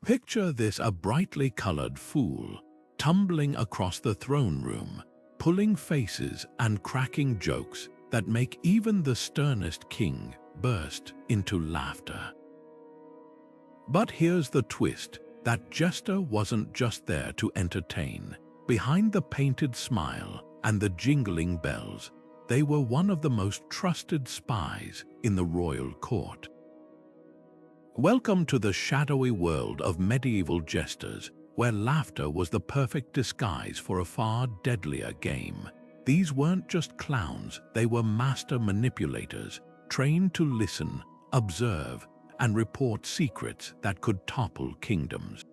Picture this: a brightly colored fool, tumbling across the throne room, pulling faces and cracking jokes that make even the sternest king burst into laughter. But here's the twist: that jester wasn't just there to entertain. Behind the painted smile and the jingling bells, they were one of the most trusted spies in the royal court. Welcome to the shadowy world of medieval jesters, where laughter was the perfect disguise for a far deadlier game. These weren't just clowns, they were master manipulators, trained to listen, observe, and report secrets that could topple kingdoms.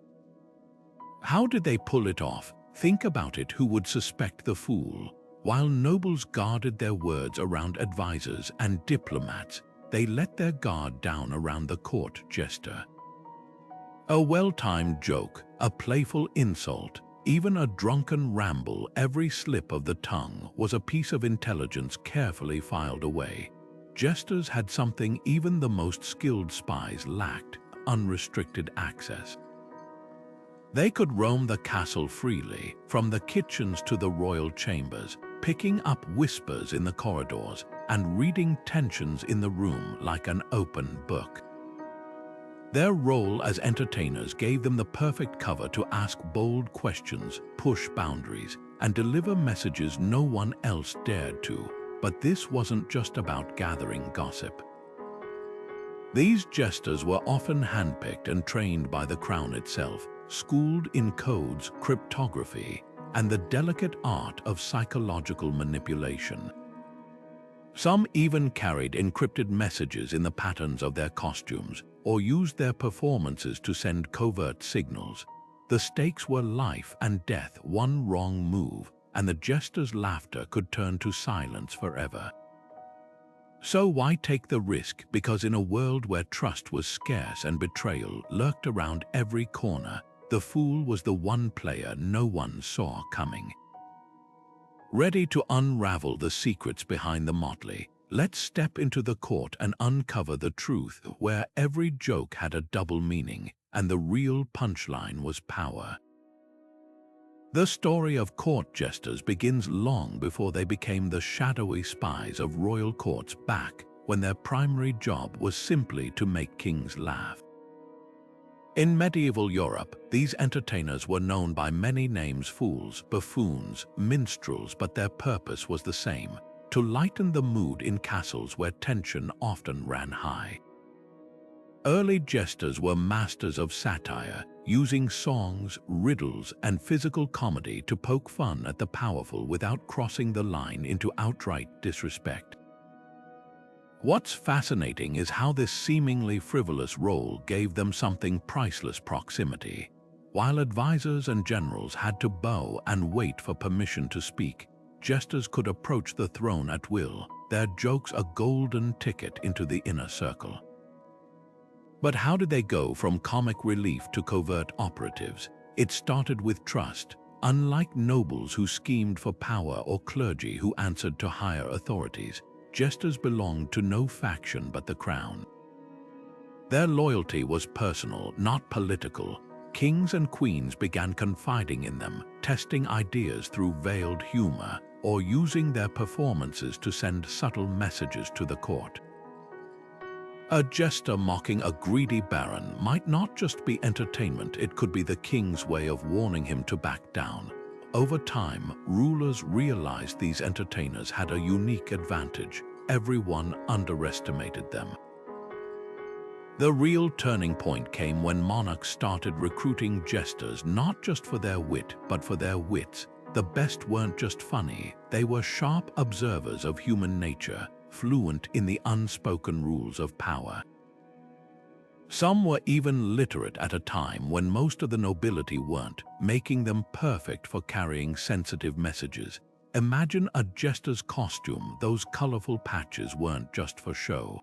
How did they pull it off? Think about it: who would suspect the fool? While nobles guarded their words around advisors and diplomats, they let their guard down around the court jester. A well-timed joke, a playful insult, even a drunken ramble, every slip of the tongue was a piece of intelligence carefully filed away. Jesters had something even the most skilled spies lacked: unrestricted access. They could roam the castle freely, from the kitchens to the royal chambers, picking up whispers in the corridors and reading tensions in the room like an open book. Their role as entertainers gave them the perfect cover to ask bold questions, push boundaries, and deliver messages no one else dared to. But this wasn't just about gathering gossip. These jesters were often handpicked and trained by the crown itself, schooled in codes, cryptography, and the delicate art of psychological manipulation. Some even carried encrypted messages in the patterns of their costumes, or used their performances to send covert signals. The stakes were life and death. One wrong move, and the jester's laughter could turn to silence forever. So why take the risk? Because in a world where trust was scarce and betrayal lurked around every corner, the fool was the one player no one saw coming. Ready to unravel the secrets behind the motley, let's step into the court and uncover the truth, where every joke had a double meaning and the real punchline was power. The story of court jesters begins long before they became the shadowy spies of royal courts, back when their primary job was simply to make kings laugh. In medieval Europe, these entertainers were known by many names: fools, buffoons, minstrels, but their purpose was the same: to lighten the mood in castles where tension often ran high. Early jesters were masters of satire, using songs, riddles, and physical comedy to poke fun at the powerful without crossing the line into outright disrespect. What's fascinating is how this seemingly frivolous role gave them something priceless: proximity. While advisors and generals had to bow and wait for permission to speak, jesters could approach the throne at will, their jokes a golden ticket into the inner circle. But how did they go from comic relief to covert operatives? It started with trust. Unlike nobles who schemed for power or clergy who answered to higher authorities, jesters belonged to no faction but the crown. Their loyalty was personal, not political. Kings and queens began confiding in them, testing ideas through veiled humor, or using their performances to send subtle messages to the court. A jester mocking a greedy baron might not just be entertainment, it could be the king's way of warning him to back down. Over time, rulers realized these entertainers had a unique advantage. Everyone underestimated them. The real turning point came when monarchs started recruiting jesters not just for their wit, but for their wits. The best weren't just funny, they were sharp observers of human nature, fluent in the unspoken rules of power. Some were even literate at a time when most of the nobility weren't, making them perfect for carrying sensitive messages. Imagine a jester's costume. Those colorful patches weren't just for show.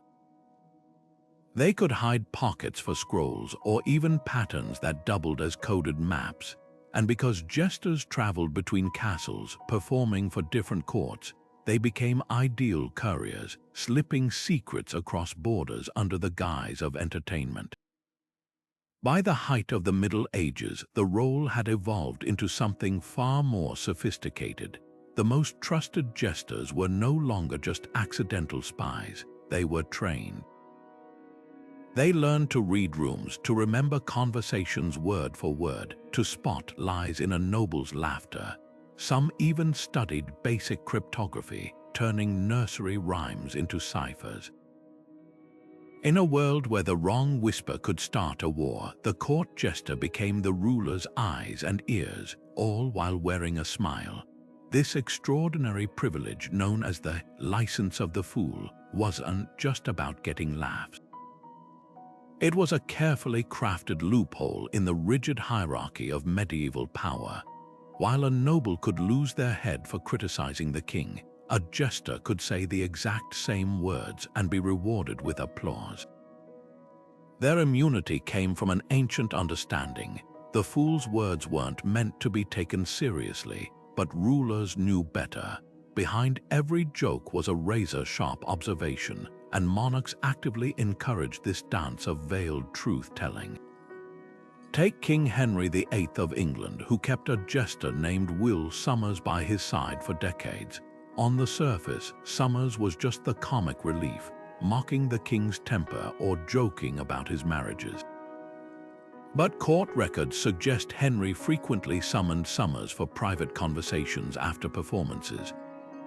They could hide pockets for scrolls or even patterns that doubled as coded maps. And because jesters traveled between castles, performing for different courts, they became ideal couriers, slipping secrets across borders under the guise of entertainment. By the height of the Middle Ages, the role had evolved into something far more sophisticated. The most trusted jesters were no longer just accidental spies, they were trained. They learned to read rooms, to remember conversations word for word, to spot lies in a noble's laughter. Some even studied basic cryptography, turning nursery rhymes into ciphers. In a world where the wrong whisper could start a war, the court jester became the ruler's eyes and ears, all while wearing a smile. This extraordinary privilege, known as the license of the fool, wasn't just about getting laughs. It was a carefully crafted loophole in the rigid hierarchy of medieval power. While a noble could lose their head for criticizing the king, a jester could say the exact same words and be rewarded with applause. Their immunity came from an ancient understanding. The fool's words weren't meant to be taken seriously, but rulers knew better. Behind every joke was a razor-sharp observation, and monarchs actively encouraged this dance of veiled truth-telling. Take King Henry VIII of England, who kept a jester named Will Somers by his side for decades. On the surface, Somers was just the comic relief, mocking the king's temper or joking about his marriages. But court records suggest Henry frequently summoned Somers for private conversations after performances.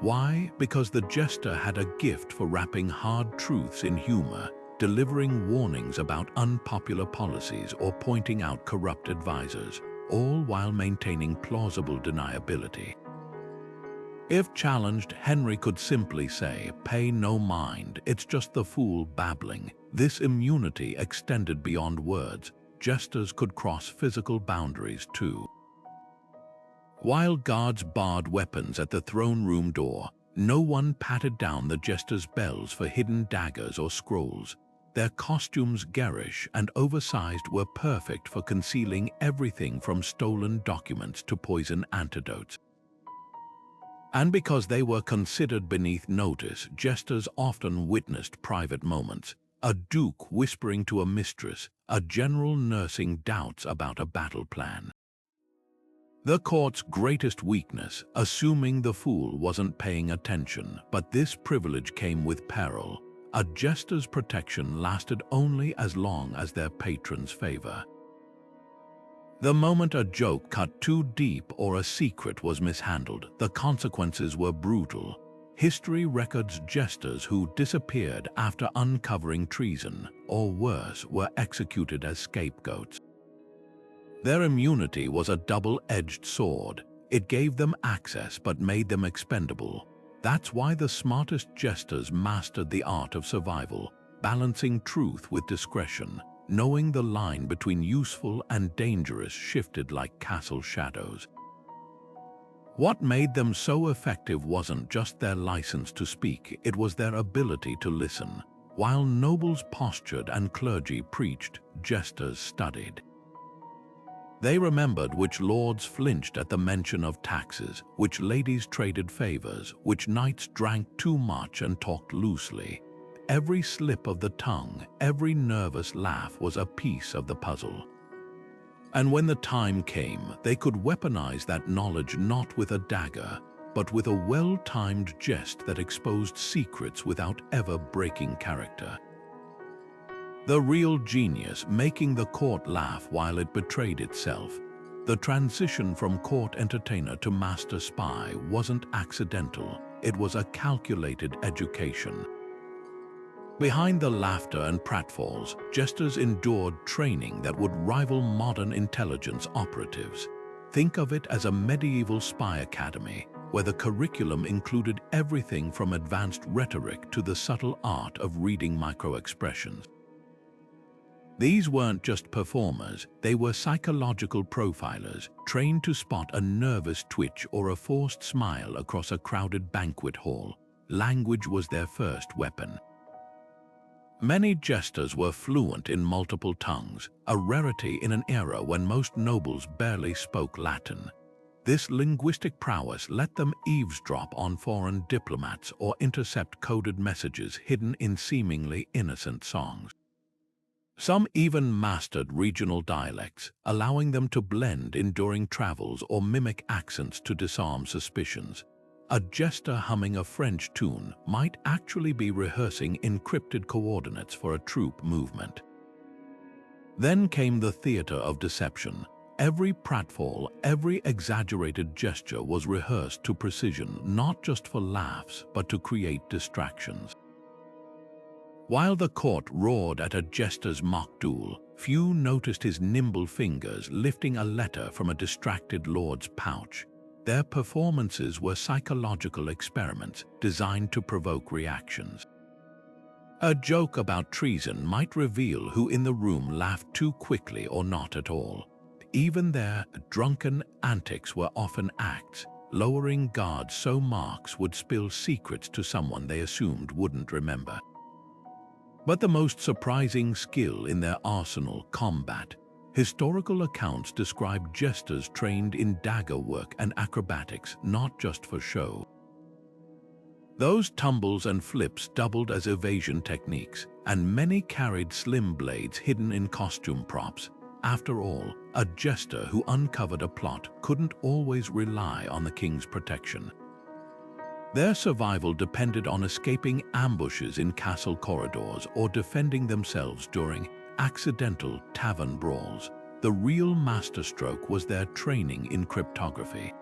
Why? Because the jester had a gift for wrapping hard truths in humor, delivering warnings about unpopular policies or pointing out corrupt advisors, all while maintaining plausible deniability. If challenged, Henry could simply say, "Pay no mind, it's just the fool babbling." This immunity extended beyond words. Jesters could cross physical boundaries too. While guards barred weapons at the throne room door, no one patted down the jester's bells for hidden daggers or scrolls. Their costumes, garish and oversized, were perfect for concealing everything from stolen documents to poison antidotes. And because they were considered beneath notice, jesters often witnessed private moments. A duke whispering to a mistress, a general nursing doubts about a battle plan. The court's greatest weakness, assuming the fool wasn't paying attention, but this privilege came with peril. A jester's protection lasted only as long as their patron's favor. The moment a joke cut too deep or a secret was mishandled, the consequences were brutal. History records jesters who disappeared after uncovering treason, or worse, were executed as scapegoats. Their immunity was a double-edged sword. It gave them access but made them expendable. That's why the smartest jesters mastered the art of survival, balancing truth with discretion, knowing the line between useful and dangerous shifted like castle shadows. What made them so effective wasn't just their license to speak, it was their ability to listen. While nobles postured and clergy preached, jesters studied. They remembered which lords flinched at the mention of taxes, which ladies traded favors, which knights drank too much and talked loosely. Every slip of the tongue, every nervous laugh was a piece of the puzzle. And when the time came, they could weaponize that knowledge not with a dagger, but with a well-timed jest that exposed secrets without ever breaking character. The real genius, making the court laugh while it betrayed itself. The transition from court entertainer to master spy wasn't accidental, it was a calculated education. Behind the laughter and pratfalls, jesters endured training that would rival modern intelligence operatives. Think of it as a medieval spy academy, where the curriculum included everything from advanced rhetoric to the subtle art of reading micro-expressions. These weren't just performers, they were psychological profilers, trained to spot a nervous twitch or a forced smile across a crowded banquet hall. Language was their first weapon. Many jesters were fluent in multiple tongues, a rarity in an era when most nobles barely spoke Latin. This linguistic prowess let them eavesdrop on foreign diplomats or intercept coded messages hidden in seemingly innocent songs. Some even mastered regional dialects, allowing them to blend in during travels or mimic accents to disarm suspicions. A jester humming a French tune might actually be rehearsing encrypted coordinates for a troop movement. Then came the theater of deception. Every pratfall, every exaggerated gesture was rehearsed to precision, not just for laughs, but to create distractions. While the court roared at a jester's mock duel, few noticed his nimble fingers lifting a letter from a distracted lord's pouch. Their performances were psychological experiments designed to provoke reactions. A joke about treason might reveal who in the room laughed too quickly or not at all. Even their drunken antics were often acts, lowering guards so marks would spill secrets to someone they assumed wouldn't remember. But the most surprising skill in their arsenal, combat. Historical accounts describe jesters trained in dagger work and acrobatics, not just for show. Those tumbles and flips doubled as evasion techniques, and many carried slim blades hidden in costume props. After all, a jester who uncovered a plot couldn't always rely on the king's protection. Their survival depended on escaping ambushes in castle corridors or defending themselves during accidental tavern brawls. The real masterstroke was their training in cryptography.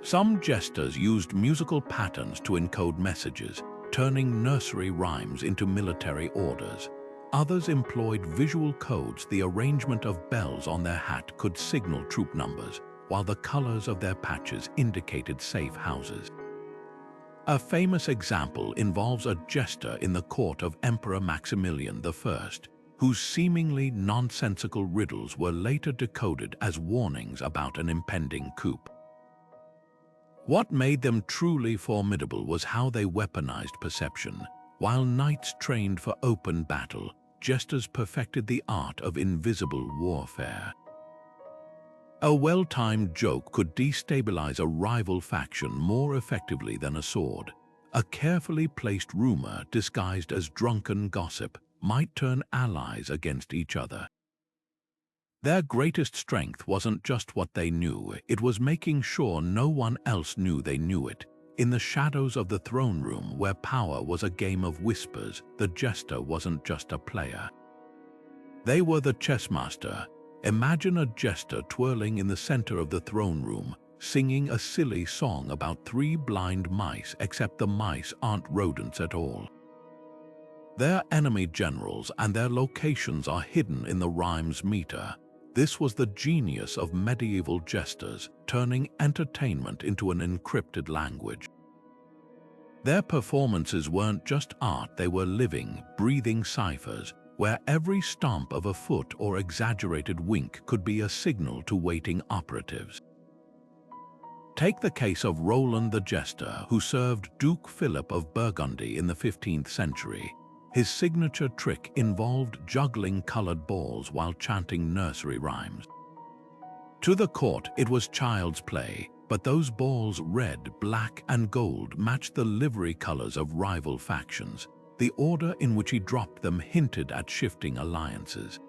Some jesters used musical patterns to encode messages, turning nursery rhymes into military orders. Others employed visual codes. The arrangement of bells on their hat could signal troop numbers, while the colors of their patches indicated safe houses. A famous example involves a jester in the court of Emperor Maximilian I, whose seemingly nonsensical riddles were later decoded as warnings about an impending coup. What made them truly formidable was how they weaponized perception. While knights trained for open battle, jesters perfected the art of invisible warfare. A well-timed joke could destabilize a rival faction more effectively than a sword. A carefully placed rumor disguised as drunken gossip might turn allies against each other. Their greatest strength wasn't just what they knew, it was making sure no one else knew they knew it. In the shadows of the throne room, where power was a game of whispers, the jester wasn't just a player. They were the chessmaster. Imagine a jester twirling in the center of the throne room, singing a silly song about 3 blind mice, except the mice aren't rodents at all. Their enemy generals and their locations are hidden in the rhyme's meter. This was the genius of medieval jesters, turning entertainment into an encrypted language. Their performances weren't just art, they were living, breathing ciphers, where every stomp of a foot or exaggerated wink could be a signal to waiting operatives. Take the case of Roland the Jester, who served Duke Philip of Burgundy in the 15th century. His signature trick involved juggling colored balls while chanting nursery rhymes. To the court, it was child's play, but those balls, red, black, and gold, matched the livery colors of rival factions. The order in which he dropped them hinted at shifting alliances.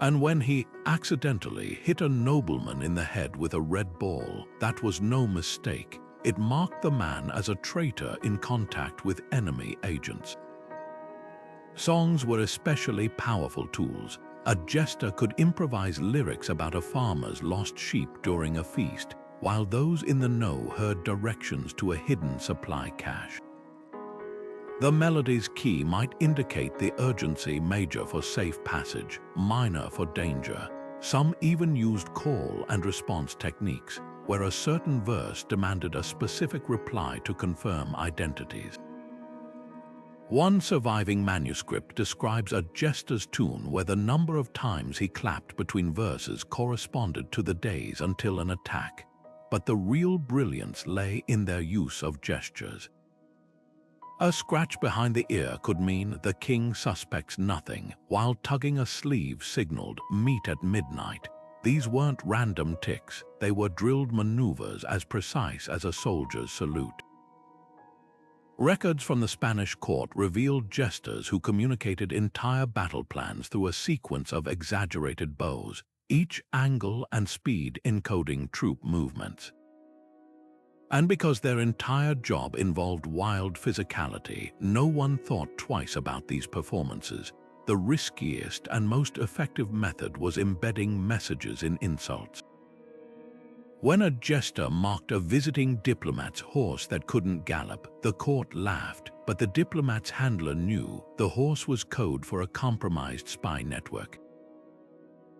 And when he accidentally hit a nobleman in the head with a red ball, that was no mistake. It marked the man as a traitor in contact with enemy agents. Songs were especially powerful tools. A jester could improvise lyrics about a farmer's lost sheep during a feast, while those in the know heard directions to a hidden supply cache. The melody's key might indicate the urgency, major for safe passage, minor for danger. Some even used call and response techniques, where a certain verse demanded a specific reply to confirm identities. One surviving manuscript describes a jester's tune where the number of times he clapped between verses corresponded to the days until an attack. But the real brilliance lay in their use of gestures. A scratch behind the ear could mean the king suspects nothing, while tugging a sleeve signaled meet at midnight. These weren't random ticks, they were drilled maneuvers as precise as a soldier's salute. Records from the Spanish court revealed jesters who communicated entire battle plans through a sequence of exaggerated bows, each angle and speed encoding troop movements. And because their entire job involved wild physicality, no one thought twice about these performances. The riskiest and most effective method was embedding messages in insults. When a jester mocked a visiting diplomat's horse that couldn't gallop, the court laughed, but the diplomat's handler knew the horse was code for a compromised spy network.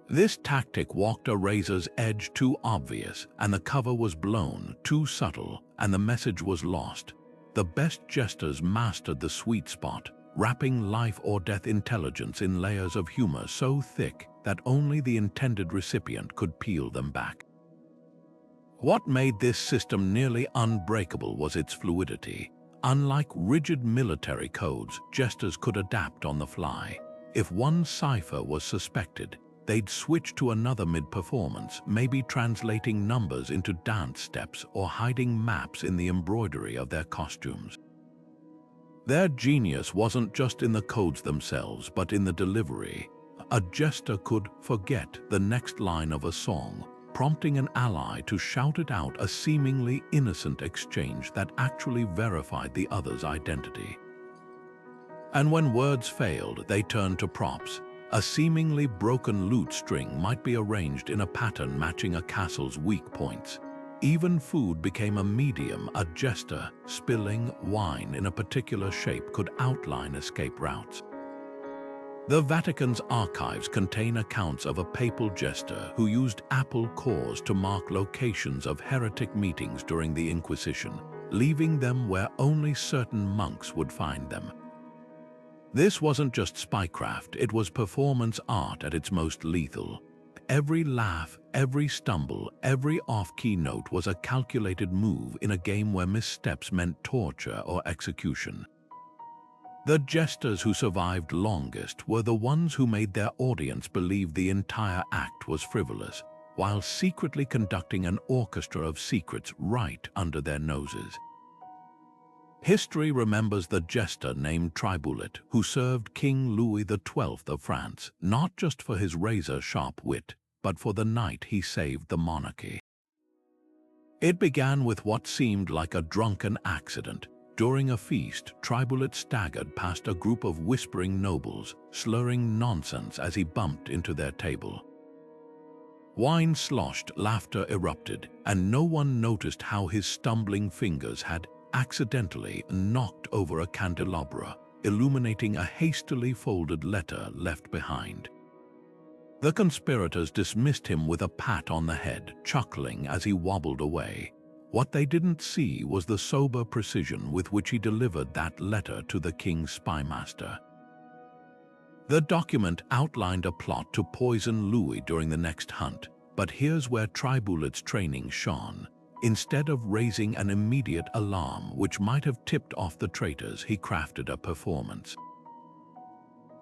This tactic walked a razor's edge too obvious, and the cover was blown too subtle, and the message was lost. The best jesters mastered the sweet spot, wrapping life or death intelligence in layers of humor so thick that only the intended recipient could peel them back. What made this system nearly unbreakable was its fluidity. Unlike rigid military codes, jesters could adapt on the fly. If one cipher was suspected, they'd switch to another mid-performance, maybe translating numbers into dance steps or hiding maps in the embroidery of their costumes. Their genius wasn't just in the codes themselves, but in the delivery. A jester could forget the next line of a song, prompting an ally to shout it out, a seemingly innocent exchange that actually verified the other's identity. And when words failed, they turned to props. A seemingly broken lute string might be arranged in a pattern matching a castle's weak points. Even food became a medium. A jester spilling wine in a particular shape could outline escape routes. The Vatican's archives contain accounts of a papal jester who used apple cores to mark locations of heretic meetings during the Inquisition, leaving them where only certain monks would find them. This wasn't just spycraft, it was performance art at its most lethal. Every laugh, every stumble, every off-key note was a calculated move in a game where missteps meant torture or execution. The jesters who survived longest were the ones who made their audience believe the entire act was frivolous, while secretly conducting an orchestra of secrets right under their noses. History remembers the jester named Triboulet, who served King Louis XII of France, not just for his razor-sharp wit, but for the night he saved the monarchy. It began with what seemed like a drunken accident. During a feast, Triboulet staggered past a group of whispering nobles, slurring nonsense as he bumped into their table. Wine sloshed, laughter erupted, and no one noticed how his stumbling fingers had accidentally knocked over a candelabra, illuminating a hastily folded letter left behind. The conspirators dismissed him with a pat on the head, chuckling as he wobbled away. What they didn't see was the sober precision with which he delivered that letter to the king's spymaster. The document outlined a plot to poison Louis during the next hunt, but here's where Triboulet's training shone. Instead of raising an immediate alarm which might have tipped off the traitors, he crafted a performance.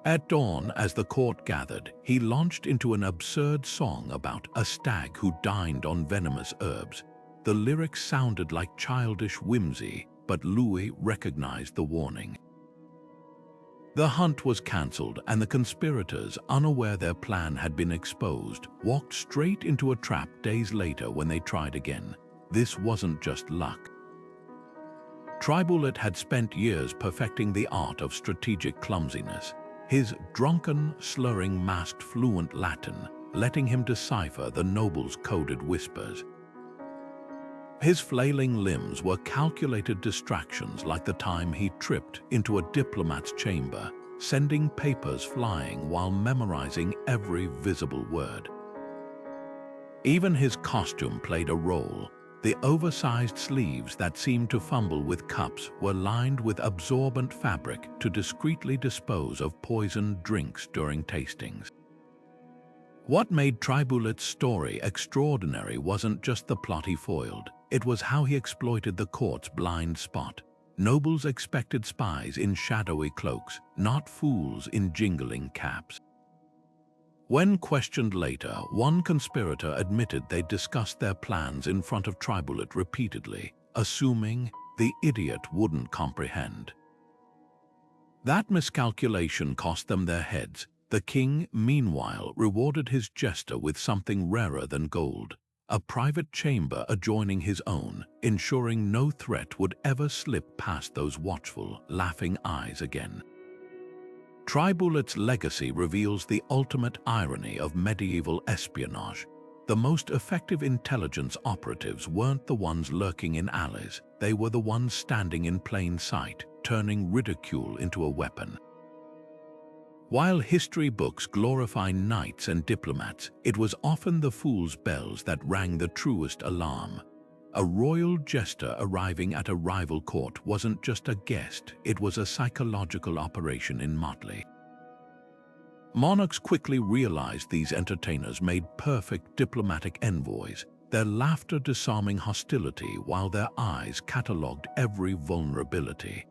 At dawn, as the court gathered, he launched into an absurd song about a stag who dined on venomous herbs. The lyrics sounded like childish whimsy, but Louis recognized the warning. The hunt was cancelled, and the conspirators, unaware their plan had been exposed, walked straight into a trap days later when they tried again. This wasn't just luck. Triboulet had spent years perfecting the art of strategic clumsiness. His drunken, slurring masked fluent Latin, letting him decipher the nobles' coded whispers. His flailing limbs were calculated distractions, like the time he tripped into a diplomat's chamber, sending papers flying while memorizing every visible word. Even his costume played a role. The oversized sleeves that seemed to fumble with cups were lined with absorbent fabric to discreetly dispose of poisoned drinks during tastings. What made Triboulet's story extraordinary wasn't just the plot he foiled, it was how he exploited the court's blind spot. Nobles expected spies in shadowy cloaks, not fools in jingling caps. When questioned later, one conspirator admitted they'd discussed their plans in front of Triboulet repeatedly, assuming the idiot wouldn't comprehend. That miscalculation cost them their heads. The king, meanwhile, rewarded his jester with something rarer than gold, a private chamber adjoining his own, ensuring no threat would ever slip past those watchful, laughing eyes again. Tribulat's legacy reveals the ultimate irony of medieval espionage. The most effective intelligence operatives weren't the ones lurking in alleys, they were the ones standing in plain sight, turning ridicule into a weapon. While history books glorify knights and diplomats, it was often the fool's bells that rang the truest alarm. A royal jester arriving at a rival court wasn't just a guest, it was a psychological operation in motley. Monarchs quickly realized these entertainers made perfect diplomatic envoys, their laughter disarming hostility while their eyes catalogued every vulnerability.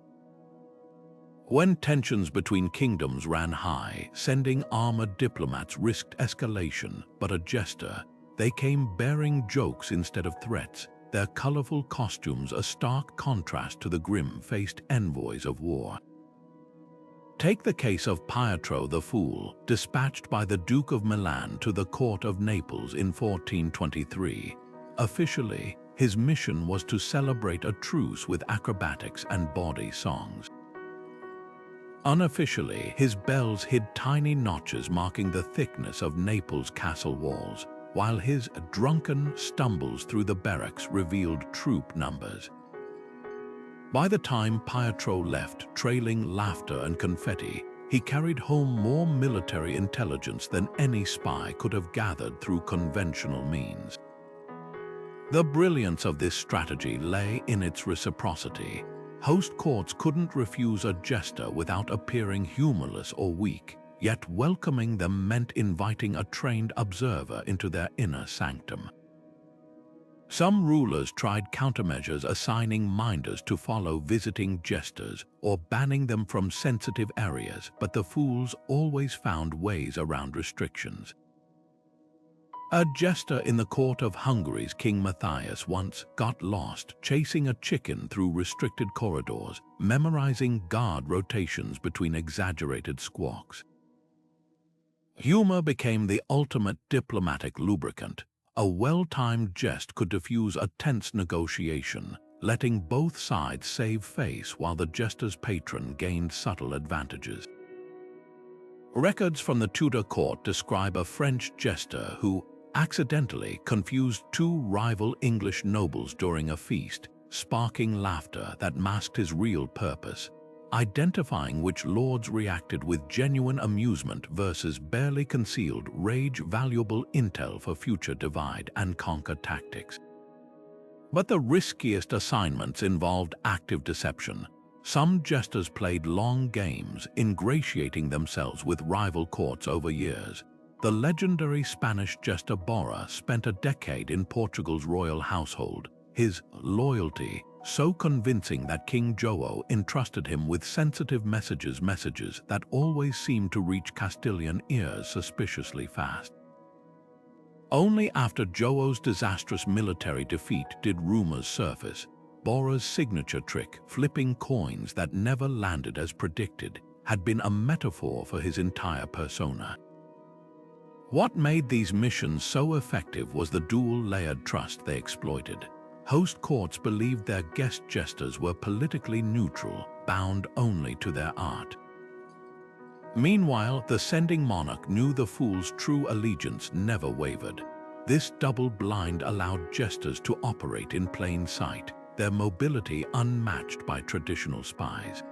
When tensions between kingdoms ran high, sending armored diplomats risked escalation, but a jester, they came bearing jokes instead of threats, their colorful costumes a stark contrast to the grim-faced envoys of war. Take the case of Pietro the Fool, dispatched by the Duke of Milan to the court of Naples in 1423. Officially, his mission was to celebrate a truce with acrobatics and bawdy songs. Unofficially, his bells hid tiny notches marking the thickness of Naples' castle walls, while his drunken stumbles through the barracks revealed troop numbers. By the time Pietro left, trailing laughter and confetti, he carried home more military intelligence than any spy could have gathered through conventional means. The brilliance of this strategy lay in its reciprocity. Host courts couldn't refuse a jester without appearing humorless or weak, yet welcoming them meant inviting a trained observer into their inner sanctum. Some rulers tried countermeasures, assigning minders to follow visiting jesters or banning them from sensitive areas, but the fools always found ways around restrictions. A jester in the court of Hungary's King Matthias once got lost chasing a chicken through restricted corridors, memorizing guard rotations between exaggerated squawks. Humor became the ultimate diplomatic lubricant. A well-timed jest could diffuse a tense negotiation, letting both sides save face while the jester's patron gained subtle advantages. Records from the Tudor court describe a French jester who accidentally confused two rival English nobles during a feast, sparking laughter that masked his real purpose, identifying which lords reacted with genuine amusement versus barely concealed rage, valuable intel for future divide and conquer tactics. But the riskiest assignments involved active deception. Some jesters played long games, ingratiating themselves with rival courts over years. The legendary Spanish jester Borja spent a decade in Portugal's royal household, his loyalty so convincing that King Joao entrusted him with sensitive messages that always seemed to reach Castilian ears suspiciously fast. Only after Joao's disastrous military defeat did rumors surface. Borja's signature trick, flipping coins that never landed as predicted, had been a metaphor for his entire persona. What made these missions so effective was the dual-layered trust they exploited. Host courts believed their guest jesters were politically neutral, bound only to their art. Meanwhile, the sending monarch knew the fool's true allegiance never wavered. This double blind allowed jesters to operate in plain sight, their mobility unmatched by traditional spies.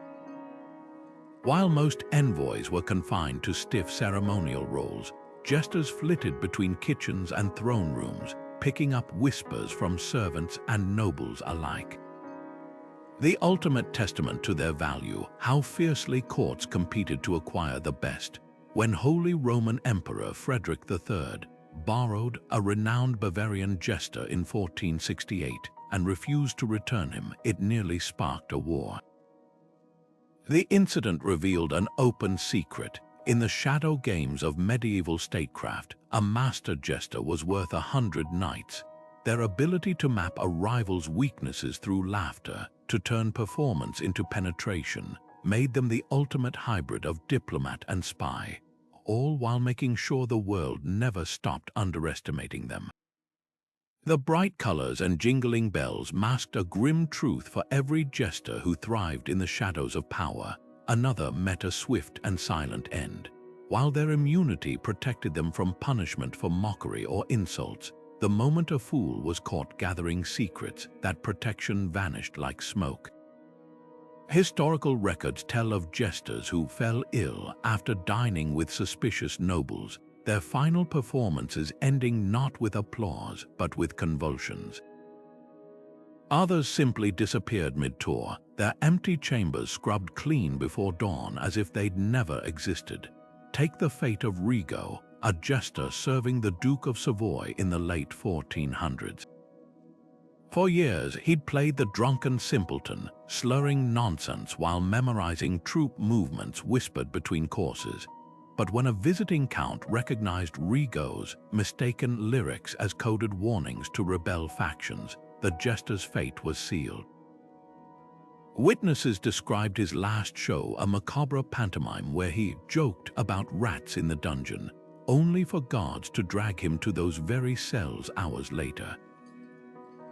While most envoys were confined to stiff ceremonial roles, jesters flitted between kitchens and throne rooms, picking up whispers from servants and nobles alike. The ultimate testament to their value, how fiercely courts competed to acquire the best. When Holy Roman Emperor Frederick III borrowed a renowned Bavarian jester in 1468 and refused to return him, it nearly sparked a war. The incident revealed an open secret. In the shadow games of medieval statecraft, a master jester was worth 100 knights. Their ability to map a rival's weaknesses through laughter, to turn performance into penetration made them the ultimate hybrid of diplomat and spy, all while making sure the world never stopped underestimating them. The bright colors and jingling bells masked a grim truth for every jester who thrived in the shadows of power. Another met a swift and silent end. While their immunity protected them from punishment for mockery or insults, the moment a fool was caught gathering secrets, that protection vanished like smoke. Historical records tell of jesters who fell ill after dining with suspicious nobles, their final performances ending not with applause but with convulsions. Others simply disappeared mid-tour, their empty chambers scrubbed clean before dawn as if they'd never existed. Take the fate of Rigaud, a jester serving the Duke of Savoy in the late 1400s. For years, he'd played the drunken simpleton, slurring nonsense while memorizing troop movements whispered between courses. But when a visiting count recognized Rigaud's mistaken lyrics as coded warnings to rebel factions, the jester's fate was sealed. Witnesses described his last show a macabre pantomime where he joked about rats in the dungeon, only for guards to drag him to those very cells hours later.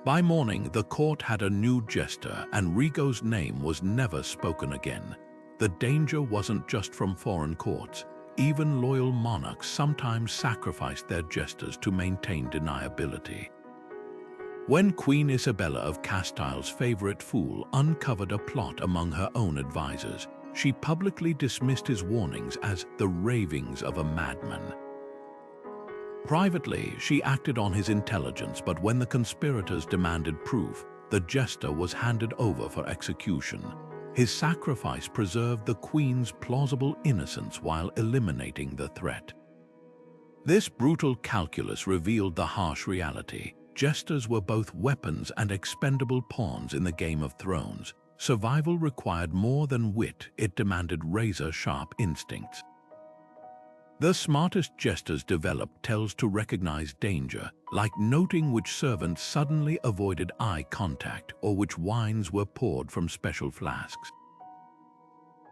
By morning, the court had a new jester, and Rigaud's name was never spoken again. The danger wasn't just from foreign courts. Even loyal monarchs sometimes sacrificed their jesters to maintain deniability. When Queen Isabella of Castile's favorite fool uncovered a plot among her own advisors, she publicly dismissed his warnings as the ravings of a madman. Privately, she acted on his intelligence, but when the conspirators demanded proof, the jester was handed over for execution. His sacrifice preserved the Queen's plausible innocence while eliminating the threat. This brutal calculus revealed the harsh reality. Jesters were both weapons and expendable pawns in the Game of Thrones. Survival required more than wit, it demanded razor-sharp instincts. The smartest jesters developed tells to recognize danger, like noting which servants suddenly avoided eye contact or which wines were poured from special flasks.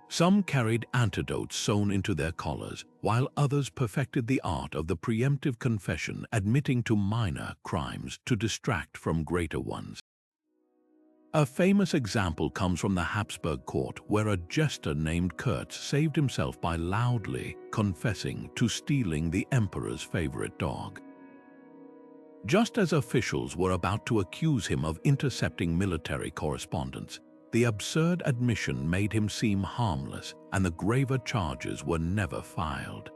Some carried antidotes sewn into their collars, while others perfected the art of the preemptive confession, admitting to minor crimes to distract from greater ones. A famous example comes from the Habsburg court, where a jester named Kurtz saved himself by loudly confessing to stealing the emperor's favorite dog. Just as officials were about to accuse him of intercepting military correspondence, the absurd admission made him seem harmless, and the graver charges were never filed.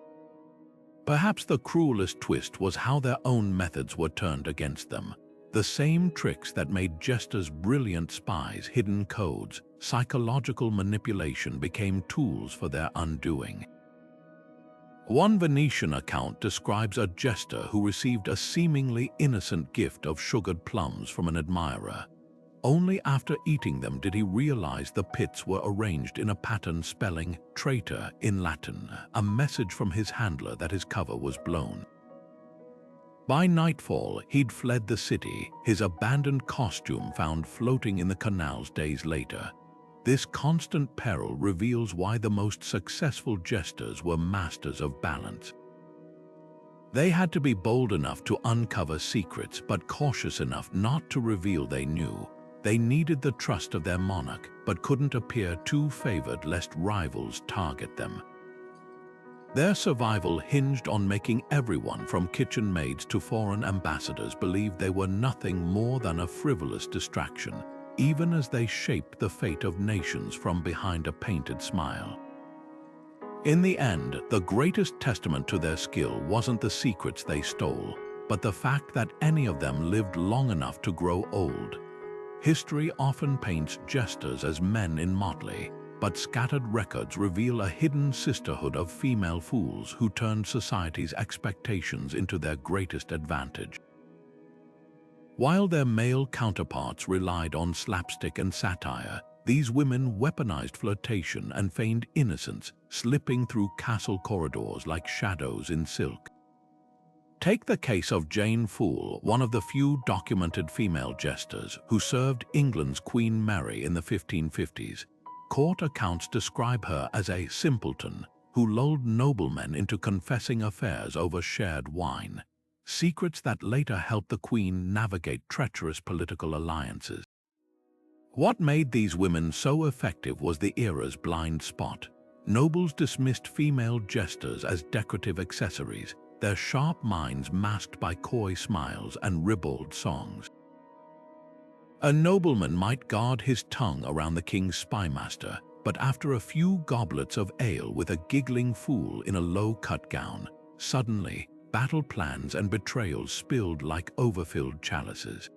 Perhaps the cruelest twist was how their own methods were turned against them. The same tricks that made jesters brilliant spies, hidden codes, psychological manipulation became tools for their undoing. One Venetian account describes a jester who received a seemingly innocent gift of sugared plums from an admirer. Only after eating them did he realize the pits were arranged in a pattern spelling traitor in Latin, a message from his handler that his cover was blown. By nightfall, he'd fled the city, his abandoned costume found floating in the canals days later. This constant peril reveals why the most successful jesters were masters of balance. They had to be bold enough to uncover secrets, but cautious enough not to reveal they knew. They needed the trust of their monarch, but couldn't appear too favored lest rivals target them. Their survival hinged on making everyone from kitchen maids to foreign ambassadors believe they were nothing more than a frivolous distraction, even as they shaped the fate of nations from behind a painted smile. In the end, the greatest testament to their skill wasn't the secrets they stole, but the fact that any of them lived long enough to grow old. History often paints jesters as men in motley, but scattered records reveal a hidden sisterhood of female fools who turned society's expectations into their greatest advantage. While their male counterparts relied on slapstick and satire, these women weaponized flirtation and feigned innocence, slipping through castle corridors like shadows in silk. Take the case of Jane Fool, one of the few documented female jesters who served England's Queen Mary in the 1550s. Court accounts describe her as a simpleton who lulled noblemen into confessing affairs over shared wine, secrets that later helped the Queen navigate treacherous political alliances. What made these women so effective was the era's blind spot. Nobles dismissed female jesters as decorative accessories, their sharp minds masked by coy smiles and ribald songs. A nobleman might guard his tongue around the king's spymaster, but after a few goblets of ale with a giggling fool in a low-cut gown, suddenly battle plans and betrayals spilled like overfilled chalices.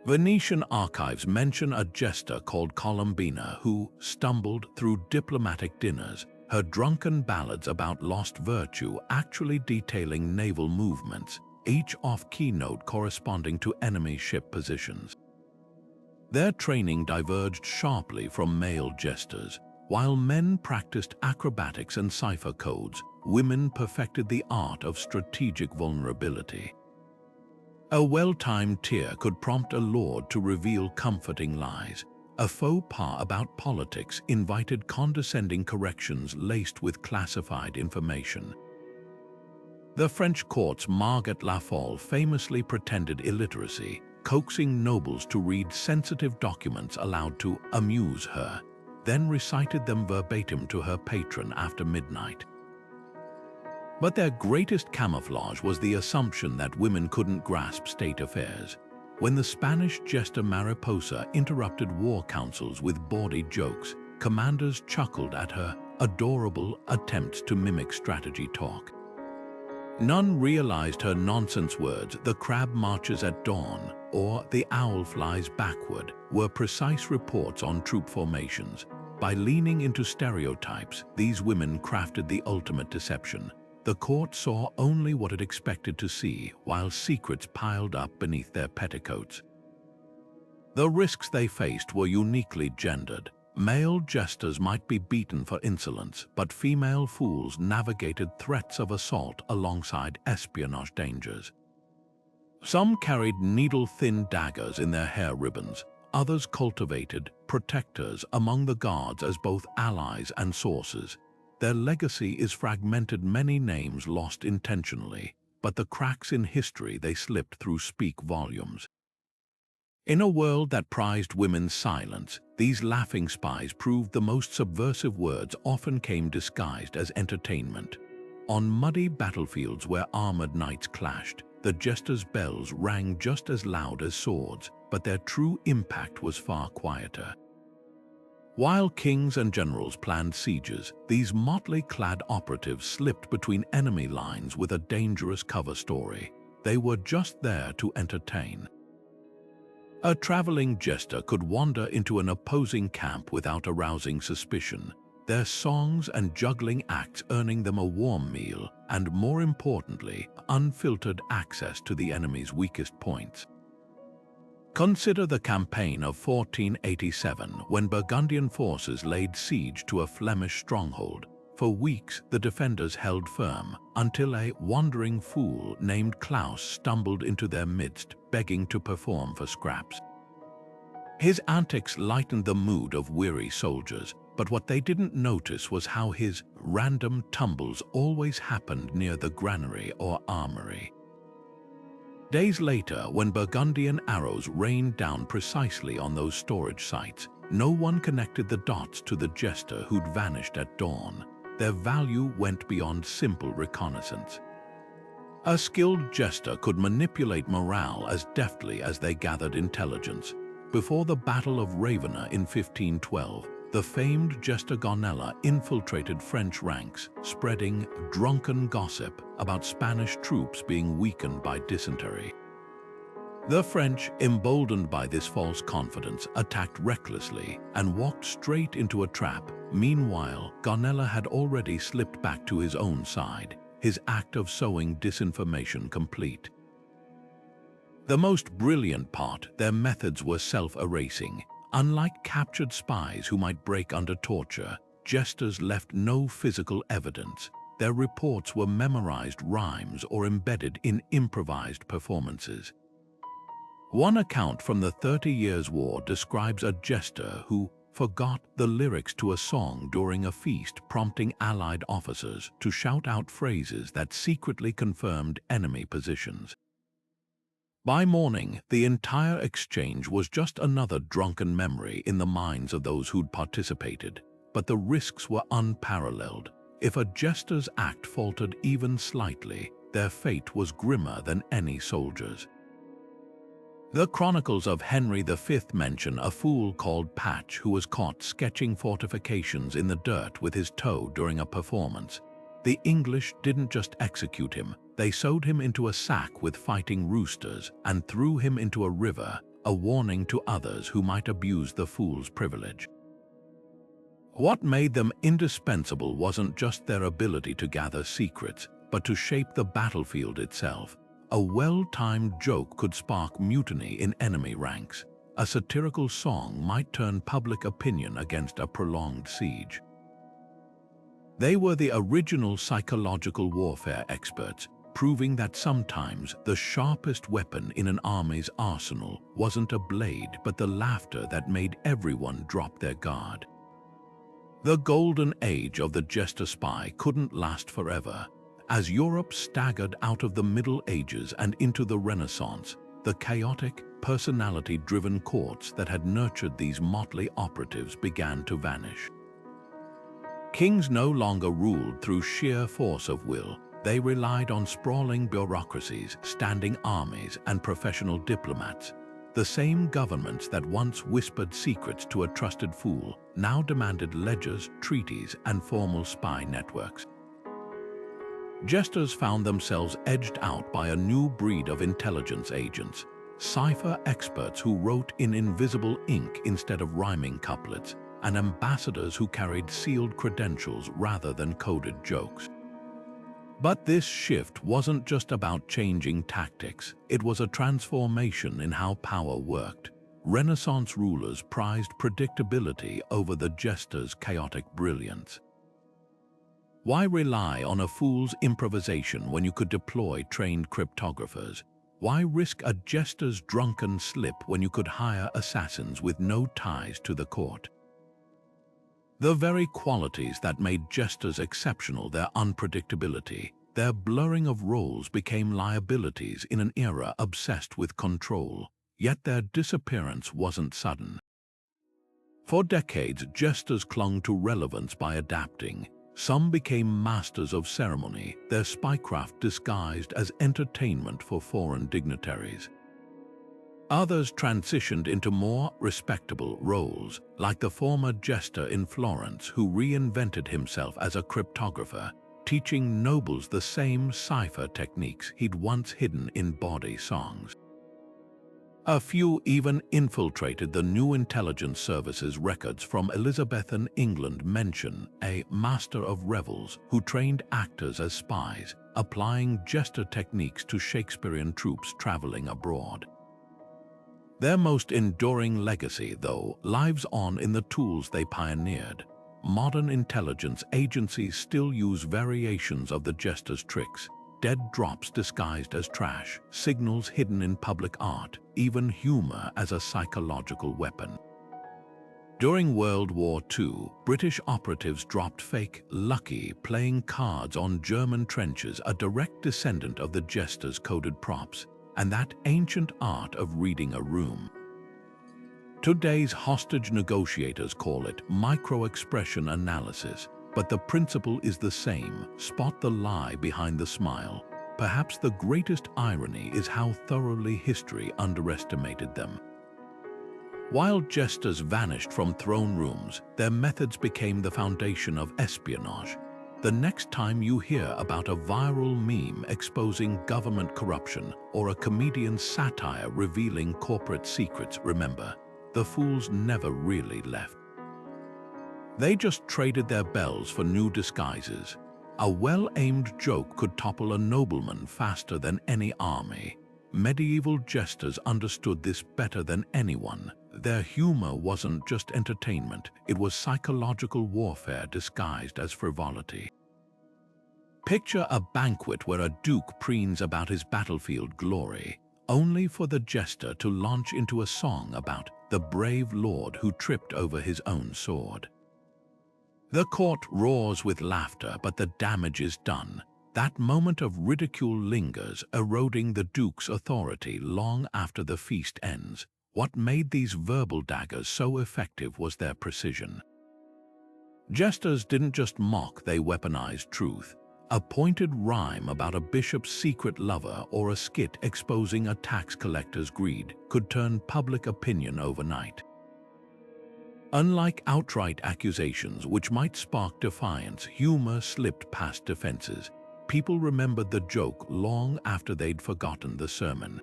Venetian archives mention a jester called Columbina who stumbled through diplomatic dinners, her drunken ballads about lost virtue actually detailing naval movements, each off-keynote corresponding to enemy ship positions. Their training diverged sharply from male jesters. While men practiced acrobatics and cipher codes, women perfected the art of strategic vulnerability. A well-timed tear could prompt a lord to reveal comforting lies. A faux pas about politics invited condescending corrections laced with classified information. The French court's Margaret Lafol famously pretended illiteracy, coaxing nobles to read sensitive documents aloud to amuse her, then recited them verbatim to her patron after midnight. But their greatest camouflage was the assumption that women couldn't grasp state affairs. When the Spanish jester Mariposa interrupted war councils with bawdy jokes, commanders chuckled at her adorable attempts to mimic strategy talk. None realized her nonsense words, "the crab marches at dawn," or "the owl flies backward," were precise reports on troop formations. By leaning into stereotypes, these women crafted the ultimate deception. The court saw only what it expected to see, while secrets piled up beneath their petticoats. The risks they faced were uniquely gendered. Male jesters might be beaten for insolence, but female fools navigated threats of assault alongside espionage dangers. Some carried needle-thin daggers in their hair ribbons. Others cultivated protectors among the guards as both allies and sources. Their legacy is fragmented, many names lost intentionally, but the cracks in history they slipped through speak volumes. In a world that prized women's silence, these laughing spies proved the most subversive words often came disguised as entertainment. On muddy battlefields where armored knights clashed, the jesters' bells rang just as loud as swords, but their true impact was far quieter. While kings and generals planned sieges, these motley-clad operatives slipped between enemy lines with a dangerous cover story. They were just there to entertain. A traveling jester could wander into an opposing camp without arousing suspicion, their songs and juggling acts earning them a warm meal and, more importantly, unfiltered access to the enemy's weakest points. Consider the campaign of 1487, when Burgundian forces laid siege to a Flemish stronghold. For weeks, the defenders held firm, until a wandering fool named Klaus stumbled into their midst, begging to perform for scraps. His antics lightened the mood of weary soldiers, but what they didn't notice was how his random tumbles always happened near the granary or armory. Days later, when Burgundian arrows rained down precisely on those storage sites, no one connected the dots to the jester who'd vanished at dawn. Their value went beyond simple reconnaissance. A skilled jester could manipulate morale as deftly as they gathered intelligence. Before the Battle of Ravenna in 1512, the famed jester Gonella infiltrated French ranks, spreading drunken gossip about Spanish troops being weakened by dysentery. The French, emboldened by this false confidence, attacked recklessly and walked straight into a trap. Meanwhile, Gonella had already slipped back to his own side, his act of sowing disinformation complete. The most brilliant part, their methods were self-erasing. Unlike captured spies who might break under torture, jesters left no physical evidence. Their reports were memorized rhymes or embedded in improvised performances. One account from the 30 Years' War describes a jester who forgot the lyrics to a song during a feast, prompting Allied officers to shout out phrases that secretly confirmed enemy positions. By morning, the entire exchange was just another drunken memory in the minds of those who'd participated, but the risks were unparalleled. If a jester's act faltered even slightly, their fate was grimmer than any soldier's. The chronicles of Henry V mention a fool called Patch who was caught sketching fortifications in the dirt with his toe during a performance. The English didn't just execute him, they sewed him into a sack with fighting roosters and threw him into a river, a warning to others who might abuse the fool's privilege. What made them indispensable wasn't just their ability to gather secrets, but to shape the battlefield itself. A well-timed joke could spark mutiny in enemy ranks. A satirical song might turn public opinion against a prolonged siege. They were the original psychological warfare experts, proving that sometimes the sharpest weapon in an army's arsenal wasn't a blade but the laughter that made everyone drop their guard. The golden age of the jester-spy couldn't last forever. As Europe staggered out of the Middle Ages and into the Renaissance, the chaotic, personality-driven courts that had nurtured these motley operatives began to vanish. Kings no longer ruled through sheer force of will. They relied on sprawling bureaucracies, standing armies, and professional diplomats. The same governments that once whispered secrets to a trusted fool now demanded ledgers, treaties, and formal spy networks. Jesters found themselves edged out by a new breed of intelligence agents, cipher experts who wrote in invisible ink instead of rhyming couplets, and ambassadors who carried sealed credentials rather than coded jokes. But this shift wasn't just about changing tactics, it was a transformation in how power worked. Renaissance rulers prized predictability over the jester's chaotic brilliance. Why rely on a fool's improvisation when you could deploy trained cryptographers? Why risk a jester's drunken slip when you could hire assassins with no ties to the court? The very qualities that made jesters exceptional, their unpredictability, their blurring of roles, became liabilities in an era obsessed with control. Yet their disappearance wasn't sudden. For decades, jesters clung to relevance by adapting. Some became masters of ceremony, their spycraft disguised as entertainment for foreign dignitaries. Others transitioned into more respectable roles, like the former jester in Florence who reinvented himself as a cryptographer, teaching nobles the same cipher techniques he'd once hidden in bawdy songs. A few even infiltrated the new intelligence services. Records from Elizabethan England mention a master of revels who trained actors as spies, applying jester techniques to Shakespearean troops traveling abroad. Their most enduring legacy, though, lives on in the tools they pioneered. Modern intelligence agencies still use variations of the jester's tricks: dead drops disguised as trash, signals hidden in public art, even humor as a psychological weapon. During World War II, British operatives dropped fake "lucky" playing cards on German trenches, a direct descendant of the jester's coded props, and that ancient art of reading a room. Today's hostage negotiators call it micro-expression analysis, but the principle is the same: spot the lie behind the smile. Perhaps the greatest irony is how thoroughly history underestimated them. While jesters vanished from throne rooms, their methods became the foundation of espionage. The next time you hear about a viral meme exposing government corruption or a comedian's satire revealing corporate secrets, remember, the fools never really left. They just traded their bells for new disguises. A well-aimed joke could topple a nobleman faster than any army. Medieval jesters understood this better than anyone. Their humor wasn't just entertainment, it was psychological warfare disguised as frivolity. Picture a banquet where a duke preens about his battlefield glory, only for the jester to launch into a song about the brave lord who tripped over his own sword. The court roars with laughter, but the damage is done. That moment of ridicule lingers, eroding the duke's authority long after the feast ends. What made these verbal daggers so effective was their precision. Jesters didn't just mock, they weaponized truth. A pointed rhyme about a bishop's secret lover or a skit exposing a tax collector's greed could turn public opinion overnight. Unlike outright accusations which might spark defiance, humor slipped past defenses. People remembered the joke long after they'd forgotten the sermon.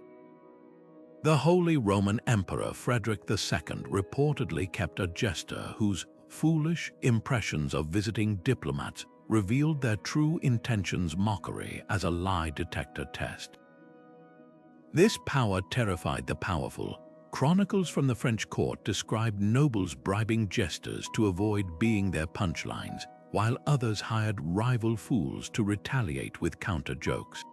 The Holy Roman Emperor Frederick II reportedly kept a jester whose foolish impressions of visiting diplomats revealed their true intentions, mockery as a lie detector test. This power terrified the powerful. Chronicles from the French court described nobles bribing jesters to avoid being their punchlines, while others hired rival fools to retaliate with counter-jokes.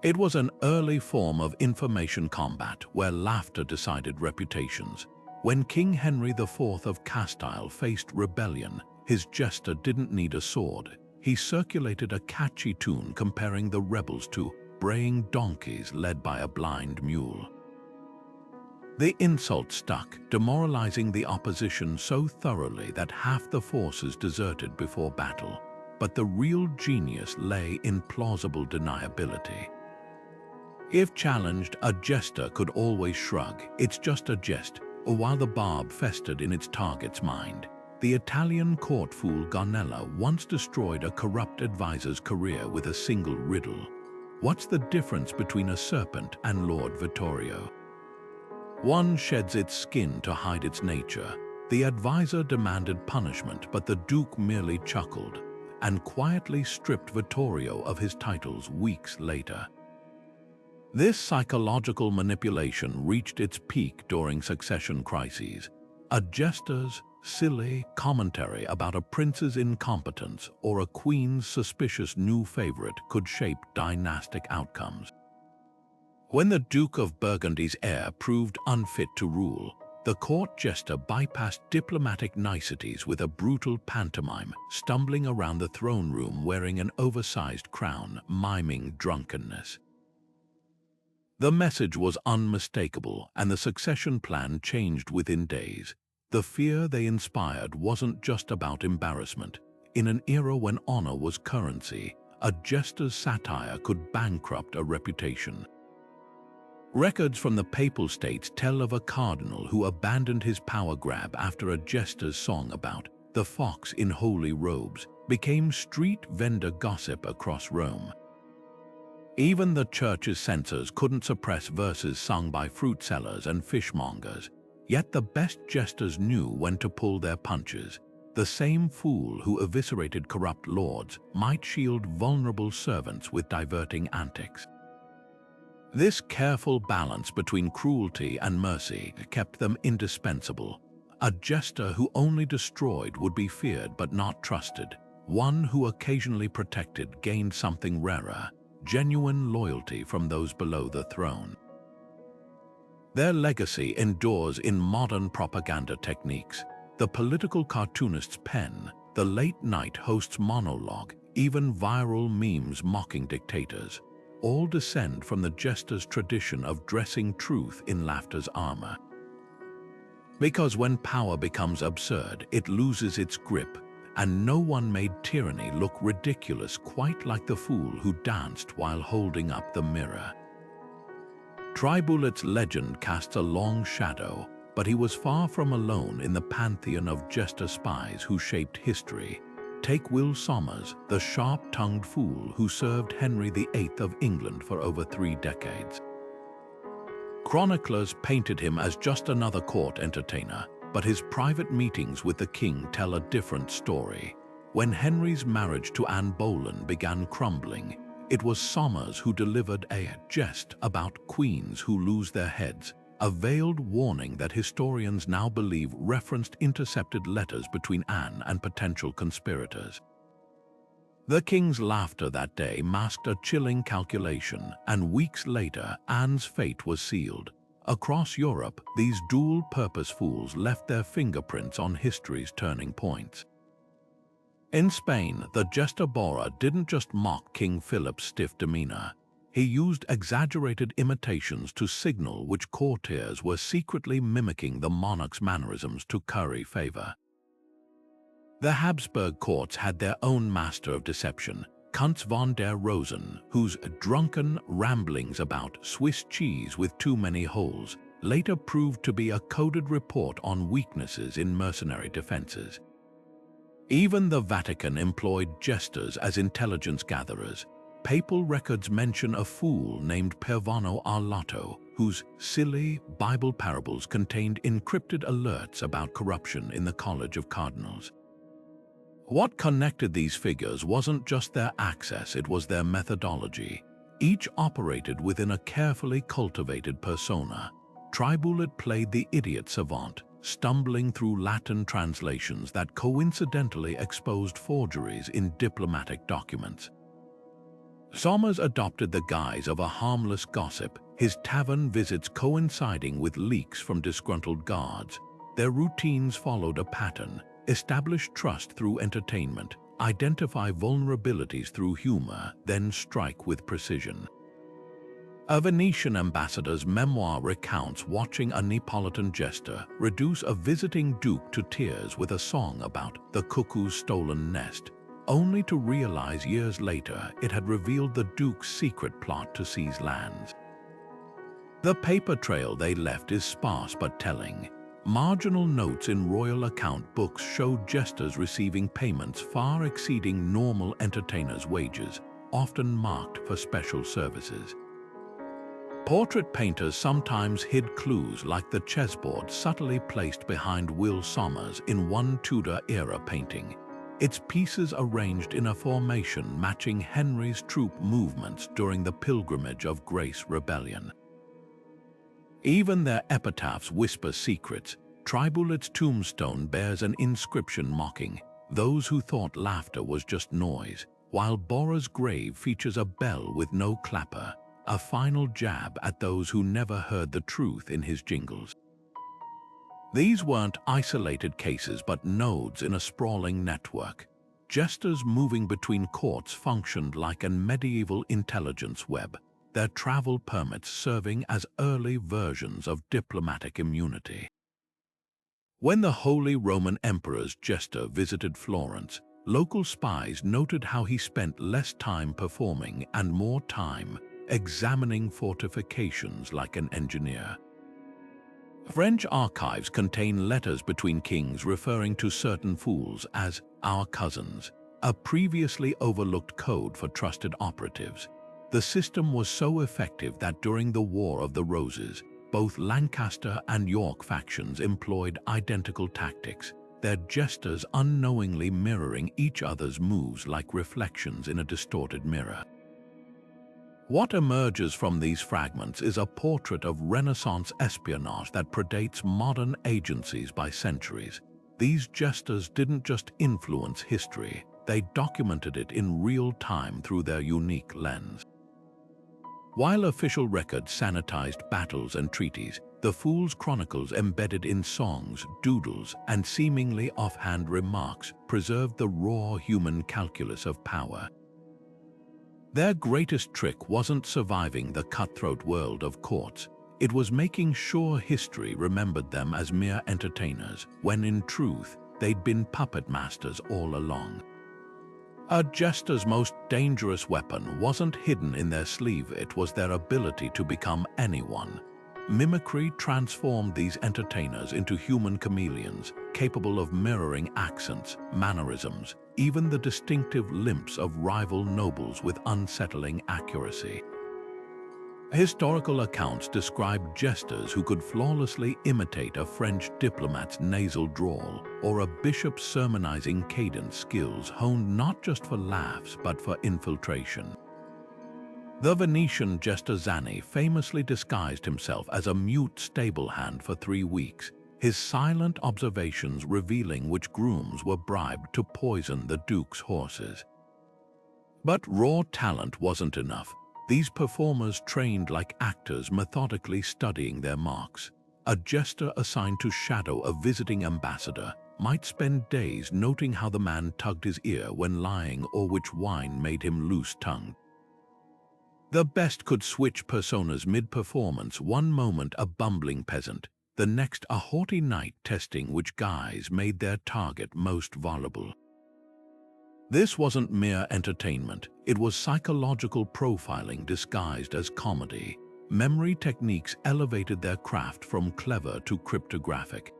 It was an early form of information combat where laughter decided reputations. When King Henry IV of Castile faced rebellion, his jester didn't need a sword. He circulated a catchy tune comparing the rebels to braying donkeys led by a blind mule. The insult stuck, demoralizing the opposition so thoroughly that half the forces deserted before battle. But the real genius lay in plausible deniability. If challenged, a jester could always shrug, "It's just a jest," or while the barb festered in its target's mind. The Italian court fool Gonella once destroyed a corrupt advisor's career with a single riddle. What's the difference between a serpent and Lord Vittorio? One sheds its skin to hide its nature. The advisor demanded punishment, but the Duke merely chuckled and quietly stripped Vittorio of his titles weeks later. This psychological manipulation reached its peak during succession crises. A jester's silly commentary about a prince's incompetence or a queen's suspicious new favorite could shape dynastic outcomes. When the Duke of Burgundy's heir proved unfit to rule, the court jester bypassed diplomatic niceties with a brutal pantomime, stumbling around the throne room wearing an oversized crown, miming drunkenness. The message was unmistakable, and the succession plan changed within days. The fear they inspired wasn't just about embarrassment. In an era when honor was currency, a jester's satire could bankrupt a reputation. Records from the Papal States tell of a cardinal who abandoned his power grab after a jester's song about the fox in holy robes became street vendor gossip across Rome. Even the church's censors couldn't suppress verses sung by fruit sellers and fishmongers. Yet the best jesters knew when to pull their punches. The same fool who eviscerated corrupt lords might shield vulnerable servants with diverting antics. This careful balance between cruelty and mercy kept them indispensable. A jester who only destroyed would be feared but not trusted. One who occasionally protected gained something rarer: genuine loyalty from those below the throne. Their legacy endures in modern propaganda techniques. The political cartoonist's pen, the late-night host's monologue, even viral memes mocking dictators, all descend from the jester's tradition of dressing truth in laughter's armor. Because when power becomes absurd, it loses its grip, and no one made tyranny look ridiculous quite like the fool who danced while holding up the mirror. Tribulat's legend casts a long shadow, but he was far from alone in the pantheon of jester-spies who shaped history. Take Will Somers, the sharp-tongued fool who served Henry VIII of England for over 3 decades. Chroniclers painted him as just another court entertainer, but his private meetings with the king tell a different story. When Henry's marriage to Anne Boleyn began crumbling, it was Somers who delivered a jest about queens who lose their heads, a veiled warning that historians now believe referenced intercepted letters between Anne and potential conspirators. The king's laughter that day masked a chilling calculation, and weeks later, Anne's fate was sealed. Across Europe, these dual-purpose fools left their fingerprints on history's turning points. In Spain, the jester Borra didn't just mock King Philip's stiff demeanor. He used exaggerated imitations to signal which courtiers were secretly mimicking the monarch's mannerisms to curry favor. The Habsburg courts had their own master of deception, Kunz von der Rosen, whose drunken ramblings about Swiss cheese with too many holes later proved to be a coded report on weaknesses in mercenary defenses. Even the Vatican employed jesters as intelligence gatherers. Papal records mention a fool named Pervano Arlato, whose silly Bible parables contained encrypted alerts about corruption in the College of Cardinals. What connected these figures wasn't just their access, it was their methodology. Each operated within a carefully cultivated persona. Triboulet played the idiot savant, stumbling through Latin translations that coincidentally exposed forgeries in diplomatic documents. Sommers adopted the guise of a harmless gossip, his tavern visits coinciding with leaks from disgruntled guards. Their routines followed a pattern: establish trust through entertainment, identify vulnerabilities through humor, then strike with precision. A Venetian ambassador's memoir recounts watching a Neapolitan jester reduce a visiting duke to tears with a song about the cuckoo's stolen nest, only to realize years later it had revealed the duke's secret plot to seize lands. The paper trail they left is sparse but telling. Marginal notes in royal account books showed jesters receiving payments far exceeding normal entertainers' wages, often marked for special services. Portrait painters sometimes hid clues like the chessboard subtly placed behind Will Sommers in one Tudor-era painting, its pieces arranged in a formation matching Henry's troop movements during the Pilgrimage of Grace Rebellion. Even their epitaphs whisper secrets. Triboulet's tombstone bears an inscription mocking those who thought laughter was just noise, while Borra's grave features a bell with no clapper, a final jab at those who never heard the truth in his jingles. These weren't isolated cases but nodes in a sprawling network. Jesters moving between courts functioned like an medieval intelligence web, their travel permits serving as early versions of diplomatic immunity. When the Holy Roman Emperor's jester visited Florence, local spies noted how he spent less time performing and more time examining fortifications like an engineer. French archives contain letters between kings referring to certain fools as "our cousins," a previously overlooked code for trusted operatives. The system was so effective that during the War of the Roses, both Lancaster and York factions employed identical tactics, their jesters unknowingly mirroring each other's moves like reflections in a distorted mirror. What emerges from these fragments is a portrait of Renaissance espionage that predates modern agencies by centuries. These jesters didn't just influence history, they documented it in real time through their unique lens. While official records sanitized battles and treaties, the Fool's Chronicles embedded in songs, doodles, and seemingly offhand remarks preserved the raw human calculus of power. Their greatest trick wasn't surviving the cutthroat world of courts. It was making sure history remembered them as mere entertainers, when in truth, they'd been puppet masters all along. A jester's most dangerous weapon wasn't hidden in their sleeve, it was their ability to become anyone. Mimicry transformed these entertainers into human chameleons, capable of mirroring accents, mannerisms, even the distinctive limps of rival nobles with unsettling accuracy. Historical accounts describe jesters who could flawlessly imitate a French diplomat's nasal drawl or a bishop's sermonizing cadence, skills honed not just for laughs but for infiltration. The Venetian jester Zanni famously disguised himself as a mute stable hand for 3 weeks, his silent observations revealing which grooms were bribed to poison the duke's horses. But raw talent wasn't enough. These performers trained like actors, methodically studying their marks. A jester assigned to shadow a visiting ambassador might spend days noting how the man tugged his ear when lying or which wine made him loose-tongued. The best could switch personas mid-performance, one moment a bumbling peasant, the next a haughty knight, testing which guise made their target most vulnerable. This wasn't mere entertainment, it was psychological profiling disguised as comedy. Memory techniques elevated their craft from clever to cryptographic.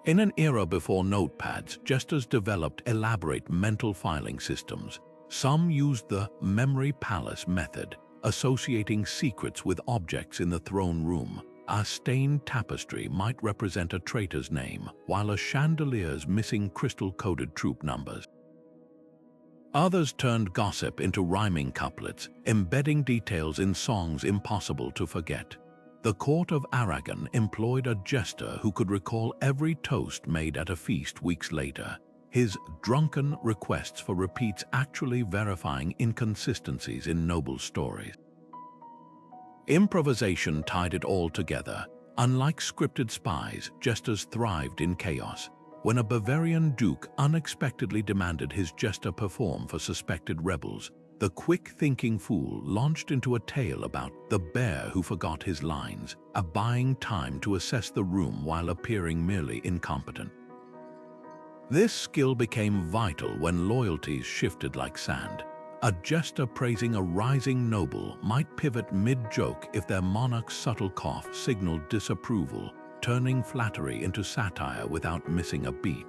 In an era before notepads, jesters developed elaborate mental filing systems. Some used the memory palace method, associating secrets with objects in the throne room. A stained tapestry might represent a traitor's name, while a chandelier's missing crystal-coded troop numbers. Others turned gossip into rhyming couplets, embedding details in songs impossible to forget. The court of Aragon employed a jester who could recall every toast made at a feast weeks later, his drunken requests for repeats actually verifying inconsistencies in noble stories. Improvisation tied it all together. Unlike scripted spies, jesters thrived in chaos. When a Bavarian duke unexpectedly demanded his jester perform for suspected rebels, the quick-thinking fool launched into a tale about the bear who forgot his lines, buying time to assess the room while appearing merely incompetent. This skill became vital when loyalties shifted like sand. A jester praising a rising noble might pivot mid-joke if their monarch's subtle cough signaled disapproval, turning flattery into satire without missing a beat.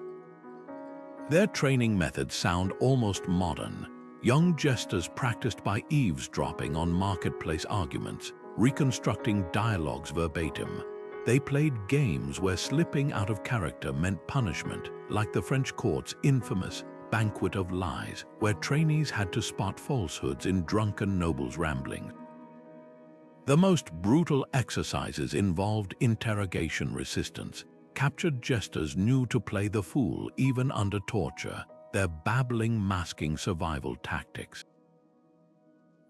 Their training methods sound almost modern. Young jesters practiced by eavesdropping on marketplace arguments, reconstructing dialogues verbatim. They played games where slipping out of character meant punishment, like the French court's infamous banquet of lies, where trainees had to spot falsehoods in drunken nobles' ramblings. The most brutal exercises involved interrogation resistance. Captured jesters knew to play the fool even under torture, their babbling masking survival tactics.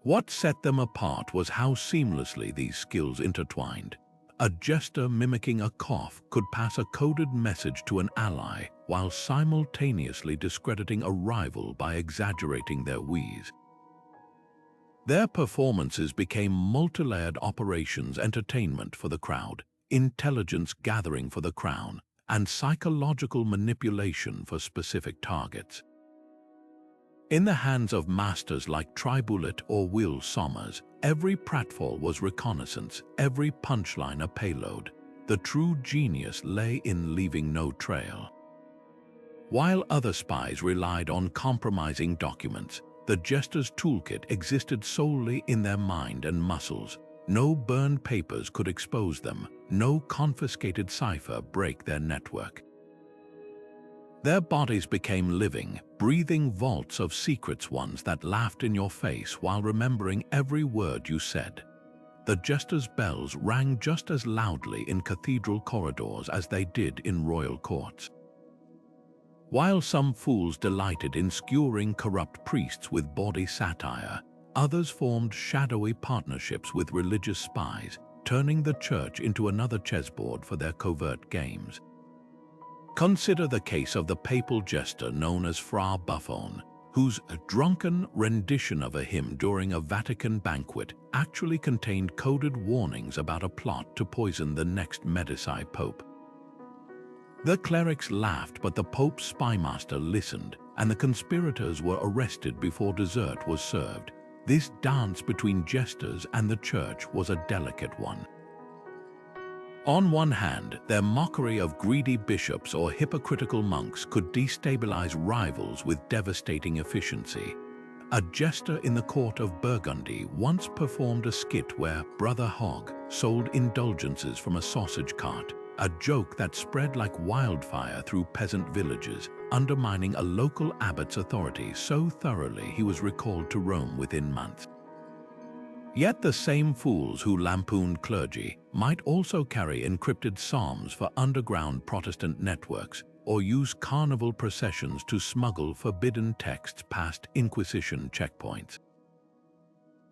What set them apart was how seamlessly these skills intertwined. A jester mimicking a cough could pass a coded message to an ally while simultaneously discrediting a rival by exaggerating their wheeze. Their performances became multi-layered operations, entertainment for the crowd, intelligence gathering for the crown, and psychological manipulation for specific targets. In the hands of masters like Triboulet or Will Sommers, every pratfall was reconnaissance, every punchline a payload. The true genius lay in leaving no trail. While other spies relied on compromising documents, the jester's toolkit existed solely in their mind and muscles. No burned papers could expose them, no confiscated cipher break their network. Their bodies became living, breathing vaults of secrets, ones that laughed in your face while remembering every word you said. The jester's bells rang just as loudly in cathedral corridors as they did in royal courts. While some fools delighted in skewering corrupt priests with bawdy satire, others formed shadowy partnerships with religious spies, turning the church into another chessboard for their covert games. Consider the case of the papal jester known as Fra Buffon, whose drunken rendition of a hymn during a Vatican banquet actually contained coded warnings about a plot to poison the next Medici pope. The clerics laughed, but the Pope's spymaster listened, and the conspirators were arrested before dessert was served. This dance between jesters and the church was a delicate one. On one hand, their mockery of greedy bishops or hypocritical monks could destabilize rivals with devastating efficiency. A jester in the court of Burgundy once performed a skit where Brother Hogg sold indulgences from a sausage cart, a joke that spread like wildfire through peasant villages, undermining a local abbot's authority so thoroughly he was recalled to Rome within months. Yet the same fools who lampooned clergy might also carry encrypted psalms for underground Protestant networks, or use carnival processions to smuggle forbidden texts past Inquisition checkpoints.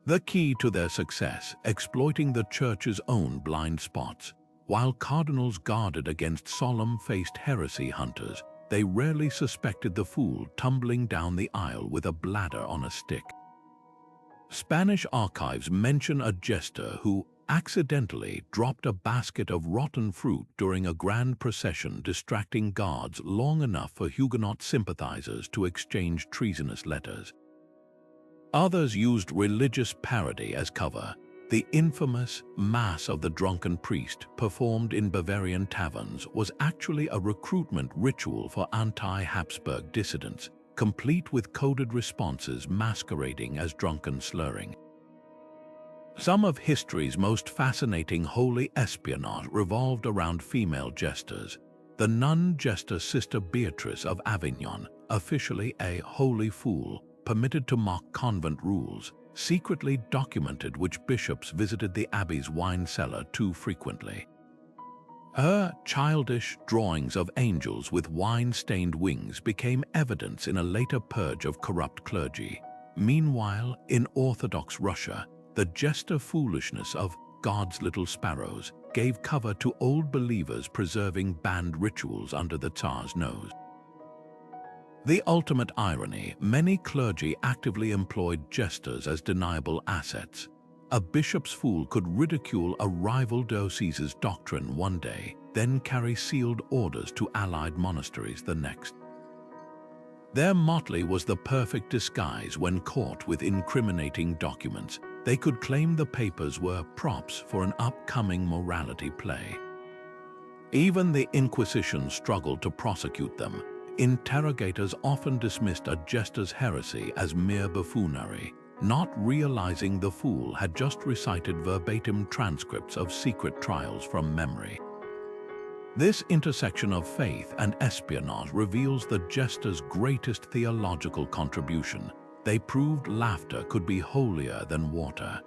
The key to their success, exploiting the Church's own blind spots. While cardinals guarded against solemn-faced heresy hunters, they rarely suspected the fool tumbling down the aisle with a bladder on a stick. Spanish archives mention a jester who accidentally dropped a basket of rotten fruit during a grand procession, distracting guards long enough for Huguenot sympathizers to exchange treasonous letters. Others used religious parody as cover. The infamous Mass of the Drunken Priest, performed in Bavarian taverns, was actually a recruitment ritual for anti-Habsburg dissidents, complete with coded responses masquerading as drunken slurring. Some of history's most fascinating holy espionage revolved around female jesters. The nun jester Sister Beatrice of Avignon, officially a holy fool, permitted to mock convent rules, secretly documented which bishops visited the abbey's wine cellar too frequently. Her childish drawings of angels with wine-stained wings became evidence in a later purge of corrupt clergy. Meanwhile, in Orthodox Russia, the jester foolishness of God's little sparrows gave cover to old believers preserving banned rituals under the Tsar's nose. The ultimate irony, many clergy actively employed jesters as deniable assets. A bishop's fool could ridicule a rival diocese's doctrine one day, then carry sealed orders to allied monasteries the next. Their motley was the perfect disguise. When caught with incriminating documents, they could claim the papers were props for an upcoming morality play. Even the Inquisition struggled to prosecute them. Interrogators often dismissed a jester's heresy as mere buffoonery, not realizing the fool had just recited verbatim transcripts of secret trials from memory. This intersection of faith and espionage reveals the jester's greatest theological contribution. They proved laughter could be holier than water.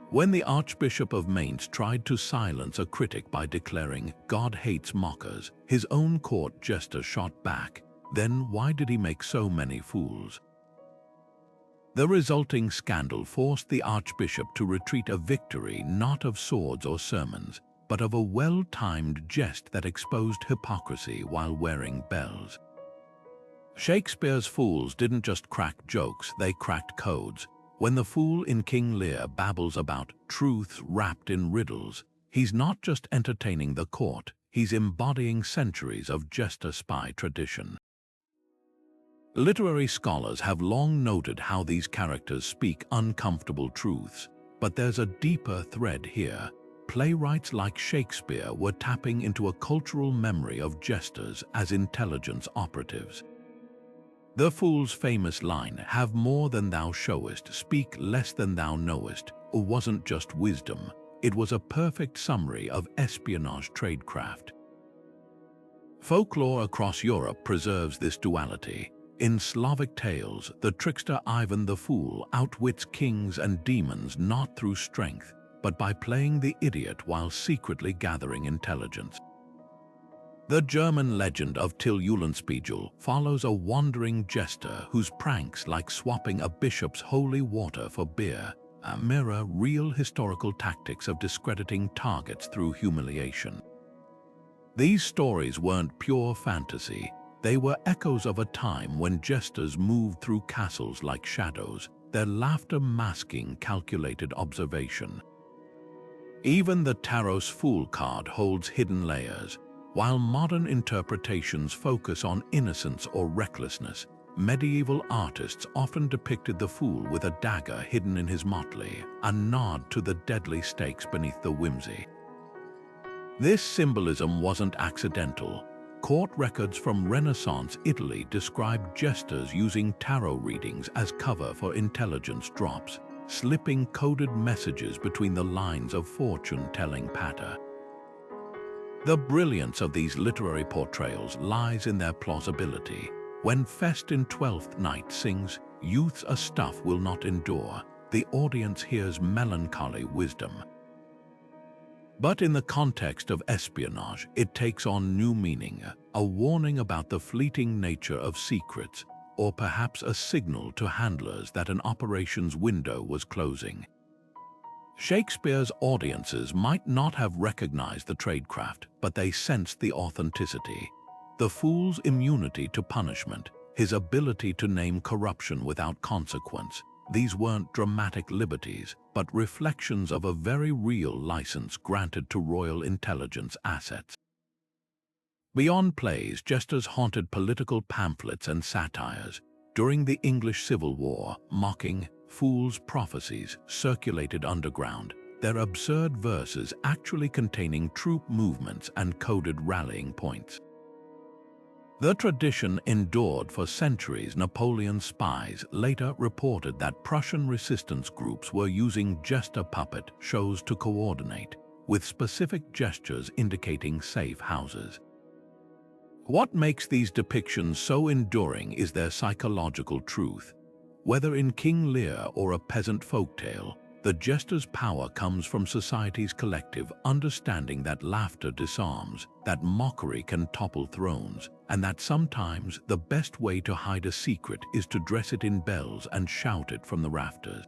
When the Archbishop of Mainz tried to silence a critic by declaring, "God hates mockers," his own court jester shot back, "Then why did he make so many fools?" The resulting scandal forced the Archbishop to retreat, a victory not of swords or sermons, but of a well-timed jest that exposed hypocrisy while wearing bells. Shakespeare's fools didn't just crack jokes, they cracked codes. When the fool in King Lear babbles about truths wrapped in riddles, he's not just entertaining the court, he's embodying centuries of jester-spy tradition. Literary scholars have long noted how these characters speak uncomfortable truths, but there's a deeper thread here. Playwrights like Shakespeare were tapping into a cultural memory of jesters as intelligence operatives. The fool's famous line, "Have more than thou showest, speak less than thou knowest," wasn't just wisdom, it was a perfect summary of espionage tradecraft. Folklore across Europe preserves this duality. In Slavic tales, the trickster Ivan the Fool outwits kings and demons not through strength, but by playing the idiot while secretly gathering intelligence. The German legend of Till Eulenspiegel follows a wandering jester whose pranks, like swapping a bishop's holy water for beer, mirror real historical tactics of discrediting targets through humiliation. These stories weren't pure fantasy, they were echoes of a time when jesters moved through castles like shadows, their laughter masking calculated observation. Even the tarot's Fool card holds hidden layers. While modern interpretations focus on innocence or recklessness, medieval artists often depicted the fool with a dagger hidden in his motley, a nod to the deadly stakes beneath the whimsy. This symbolism wasn't accidental. Court records from Renaissance Italy describe jesters using tarot readings as cover for intelligence drops, slipping coded messages between the lines of fortune-telling patter. The brilliance of these literary portrayals lies in their plausibility. When Fest in Twelfth Night sings, "Youth's a stuff will not endure," the audience hears melancholy wisdom. But in the context of espionage, it takes on new meaning. a warning about the fleeting nature of secrets, or perhaps a signal to handlers that an operations window was closing. Shakespeare's audiences might not have recognized the tradecraft, but they sensed the authenticity. The fool's immunity to punishment, his ability to name corruption without consequence, these weren't dramatic liberties, but reflections of a very real license granted to royal intelligence assets. Beyond plays, jesters haunted political pamphlets and satires. During the English Civil War, mocking, fools' prophecies circulated underground, their absurd verses actually containing troop movements and coded rallying points. The tradition endured for centuries. Napoleon's spies later reported that Prussian resistance groups were using jester puppet shows to coordinate, with specific gestures indicating safe houses. What makes these depictions so enduring is their psychological truth. Whether in King Lear or a peasant folktale, the jester's power comes from society's collective understanding that laughter disarms, that mockery can topple thrones, and that sometimes the best way to hide a secret is to dress it in bells and shout it from the rafters.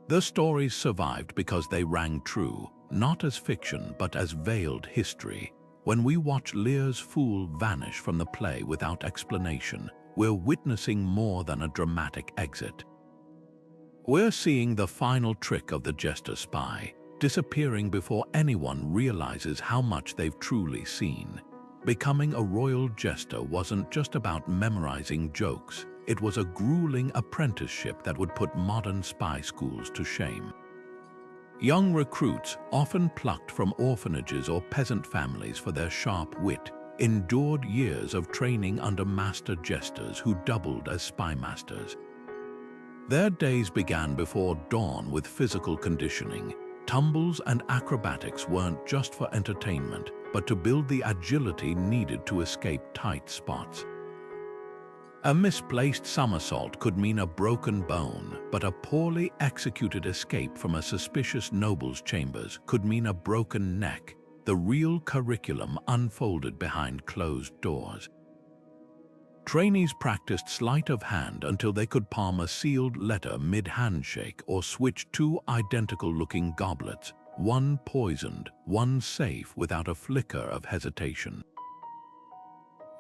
The stories survived because they rang true, not as fiction but as veiled history. When we watch Lear's fool vanish from the play without explanation, we're witnessing more than a dramatic exit. We're seeing the final trick of the jester-spy, disappearing before anyone realizes how much they've truly seen. Becoming a royal jester wasn't just about memorizing jokes, it was a grueling apprenticeship that would put modern spy schools to shame. Young recruits, often plucked from orphanages or peasant families for their sharp wit, endured years of training under master jesters who doubled as spy masters. Their days began before dawn with physical conditioning. Tumbles and acrobatics weren't just for entertainment, but to build the agility needed to escape tight spots. A misplaced somersault could mean a broken bone, but a poorly executed escape from a suspicious noble's chambers could mean a broken neck. The real curriculum unfolded behind closed doors. Trainees practiced sleight of hand until they could palm a sealed letter mid-handshake or switch two identical-looking goblets, one poisoned, one safe, without a flicker of hesitation.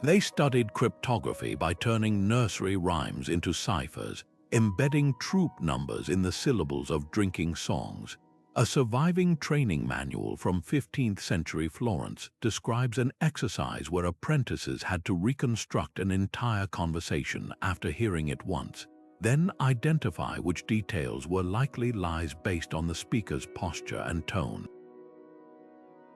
They studied cryptography by turning nursery rhymes into ciphers, embedding troop numbers in the syllables of drinking songs. A surviving training manual from 15th century Florence describes an exercise where apprentices had to reconstruct an entire conversation after hearing it once, then identify which details were likely lies based on the speaker's posture and tone.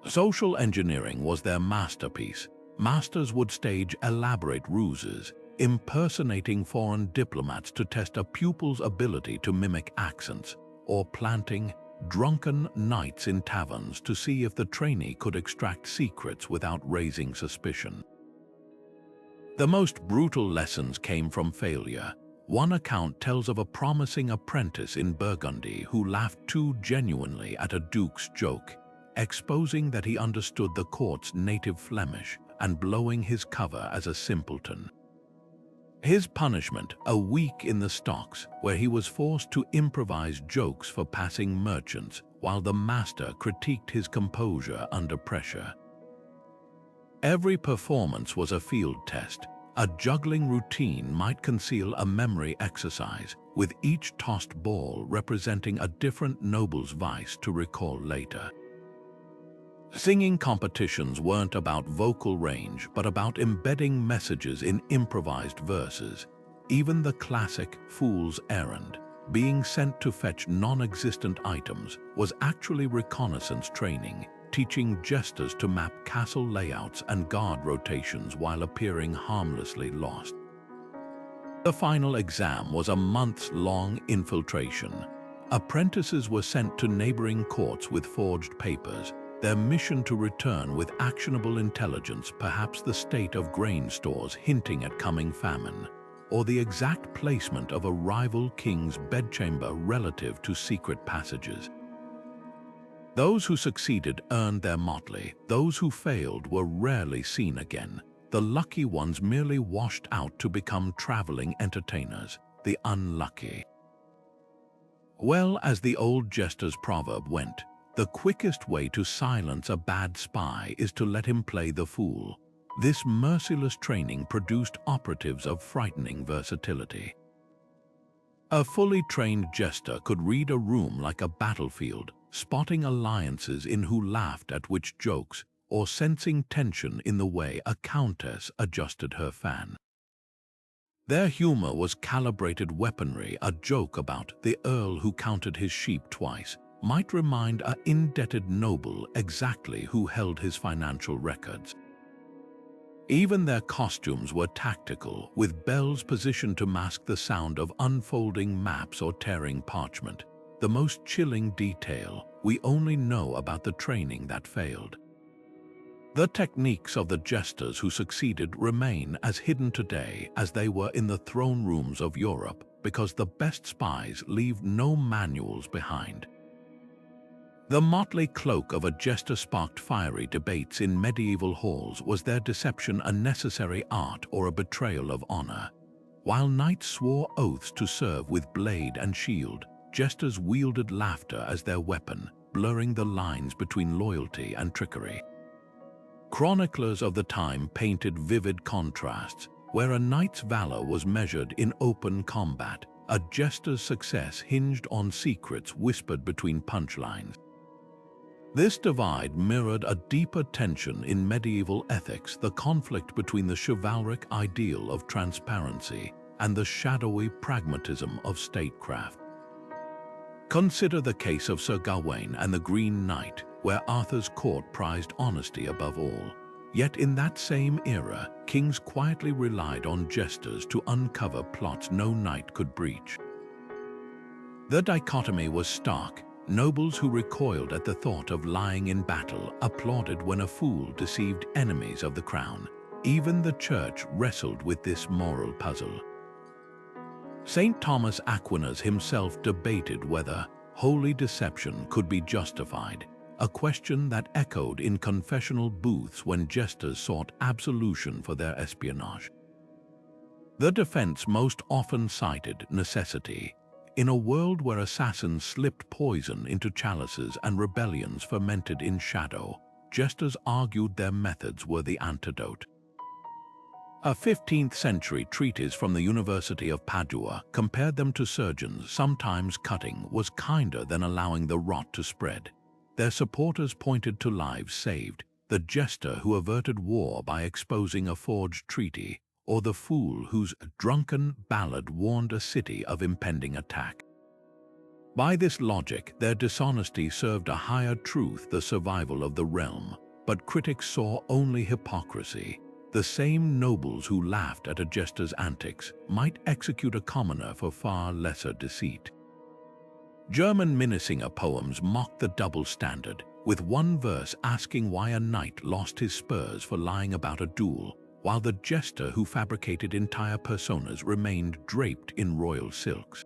Social engineering was their masterpiece. Masters would stage elaborate ruses, impersonating foreign diplomats to test a pupil's ability to mimic accents, or planting drunken nights in taverns to see if the trainee could extract secrets without raising suspicion. The most brutal lessons came from failure. One account tells of a promising apprentice in Burgundy who laughed too genuinely at a duke's joke, exposing that he understood the court's native Flemish and blowing his cover as a simpleton. His punishment, a week in the stocks, where he was forced to improvise jokes for passing merchants while the master critiqued his composure under pressure. Every performance was a field test. A juggling routine might conceal a memory exercise, with each tossed ball representing a different noble's vice to recall later. Singing competitions weren't about vocal range, but about embedding messages in improvised verses. Even the classic fool's errand, being sent to fetch non-existent items, was actually reconnaissance training, teaching jesters to map castle layouts and guard rotations while appearing harmlessly lost. The final exam was a months-long infiltration. Apprentices were sent to neighboring courts with forged papers, their mission to return with actionable intelligence, perhaps the state of grain stores hinting at coming famine, or the exact placement of a rival king's bedchamber relative to secret passages. Those who succeeded earned their motley. Those who failed were rarely seen again. The lucky ones merely washed out to become traveling entertainers. The unlucky. Well, as the old jester's proverb went, the quickest way to silence a bad spy is to let him play the fool. This merciless training produced operatives of frightening versatility. A fully trained jester could read a room like a battlefield, spotting alliances in who laughed at which jokes, or sensing tension in the way a countess adjusted her fan. Their humor was calibrated weaponry. A joke about the earl who counted his sheep twice might remind an indebted noble exactly who held his financial records. Even their costumes were tactical, with bells positioned to mask the sound of unfolding maps or tearing parchment. The most chilling detail, we only know about the training that failed. The techniques of the jesters who succeeded remain as hidden today as they were in the throne rooms of Europe, because the best spies leave no manuals behind. The motley cloak of a jester sparked fiery debates in medieval halls. Was their deception a necessary art or a betrayal of honor? While knights swore oaths to serve with blade and shield, jesters wielded laughter as their weapon, blurring the lines between loyalty and trickery. Chroniclers of the time painted vivid contrasts. Where a knight's valor was measured in open combat, a jester's success hinged on secrets whispered between punchlines. This divide mirrored a deeper tension in medieval ethics, the conflict between the chivalric ideal of transparency and the shadowy pragmatism of statecraft. Consider the case of Sir Gawain and the Green Knight, where Arthur's court prized honesty above all. Yet in that same era, kings quietly relied on jesters to uncover plots no knight could breach. The dichotomy was stark. Nobles who recoiled at the thought of lying in battle applauded when a fool deceived enemies of the crown. Even the church wrestled with this moral puzzle. St. Thomas Aquinas himself debated whether holy deception could be justified, a question that echoed in confessional booths when jesters sought absolution for their espionage. The defense most often cited necessity. In a world where assassins slipped poison into chalices and rebellions fermented in shadow, jesters argued their methods were the antidote. A 15th-century treatise from the University of Padua compared them to surgeons. Sometimes cutting was kinder than allowing the rot to spread. Their supporters pointed to lives saved, the jester who averted war by exposing a forged treaty, or the fool whose drunken ballad warned a city of impending attack. By this logic, their dishonesty served a higher truth, the survival of the realm, but critics saw only hypocrisy. The same nobles who laughed at a jester's antics might execute a commoner for far lesser deceit. German Minnesinger poems mocked the double standard, with one verse asking why a knight lost his spurs for lying about a duel, while the jester who fabricated entire personas remained draped in royal silks.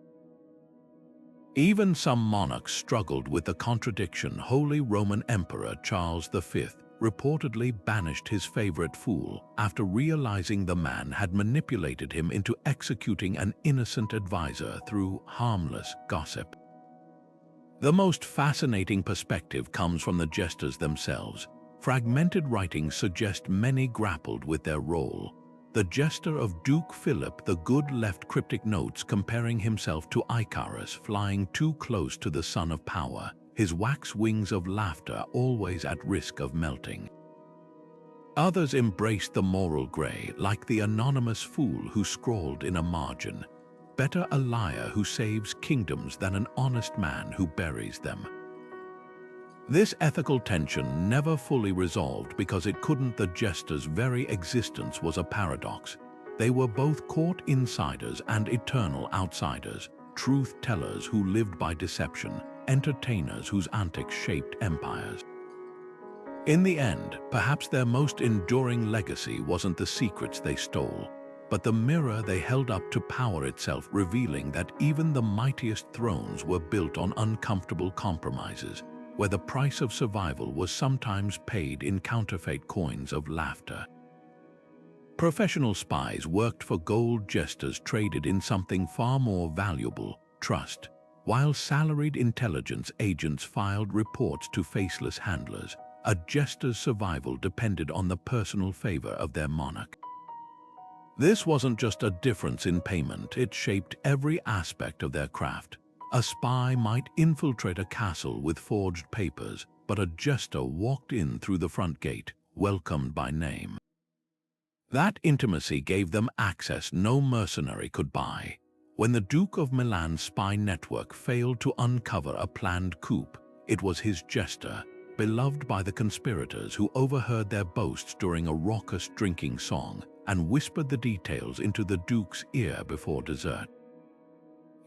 Even some monarchs struggled with the contradiction. Holy Roman Emperor Charles V reportedly banished his favorite fool after realizing the man had manipulated him into executing an innocent advisor through harmless gossip. The most fascinating perspective comes from the jesters themselves. Fragmented writings suggest many grappled with their role. The jester of Duke Philip the Good left cryptic notes comparing himself to Icarus flying too close to the sun of power, his wax wings of laughter always at risk of melting. Others embraced the moral gray, like the anonymous fool who scrawled in a margin, "Better a liar who saves kingdoms than an honest man who buries them." This ethical tension never fully resolved because it couldn't. The jester's very existence was a paradox. They were both court insiders and eternal outsiders, truth-tellers who lived by deception, entertainers whose antics shaped empires. In the end, perhaps their most enduring legacy wasn't the secrets they stole, but the mirror they held up to power itself, revealing that even the mightiest thrones were built on uncomfortable compromises. where the price of survival was sometimes paid in counterfeit coins of laughter. Professional spies worked for gold jesters traded in something far more valuable, trust, while salaried intelligence agents filed reports to faceless handlers. A jester's survival depended on the personal favor of their monarch. This wasn't just a difference in payment, it shaped every aspect of their craft. A spy might infiltrate a castle with forged papers, but a jester walked in through the front gate, welcomed by name. That intimacy gave them access no mercenary could buy. When the Duke of Milan's spy network failed to uncover a planned coup, it was his jester, beloved by the conspirators, who overheard their boasts during a raucous drinking song and whispered the details into the Duke's ear before dessert.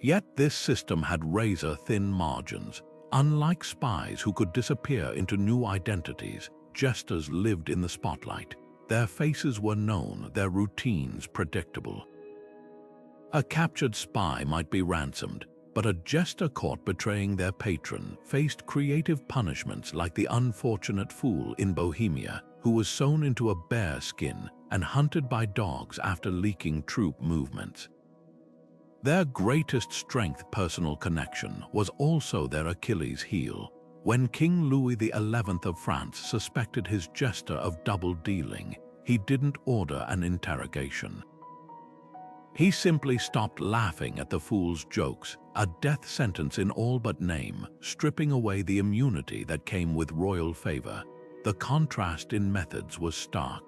Yet this system had razor-thin margins. Unlike spies who could disappear into new identities, jesters lived in the spotlight. Their faces were known, their routines predictable. A captured spy might be ransomed, but a jester caught betraying their patron faced creative punishments, like the unfortunate fool in Bohemia who was sewn into a bear skin and hunted by dogs after leaking troop movements. Their greatest strength, personal connection, was also their Achilles heel. When King Louis XI of France suspected his jester of double-dealing, he didn't order an interrogation. He simply stopped laughing at the fool's jokes, a death sentence in all but name, stripping away the immunity that came with royal favor. The contrast in methods was stark.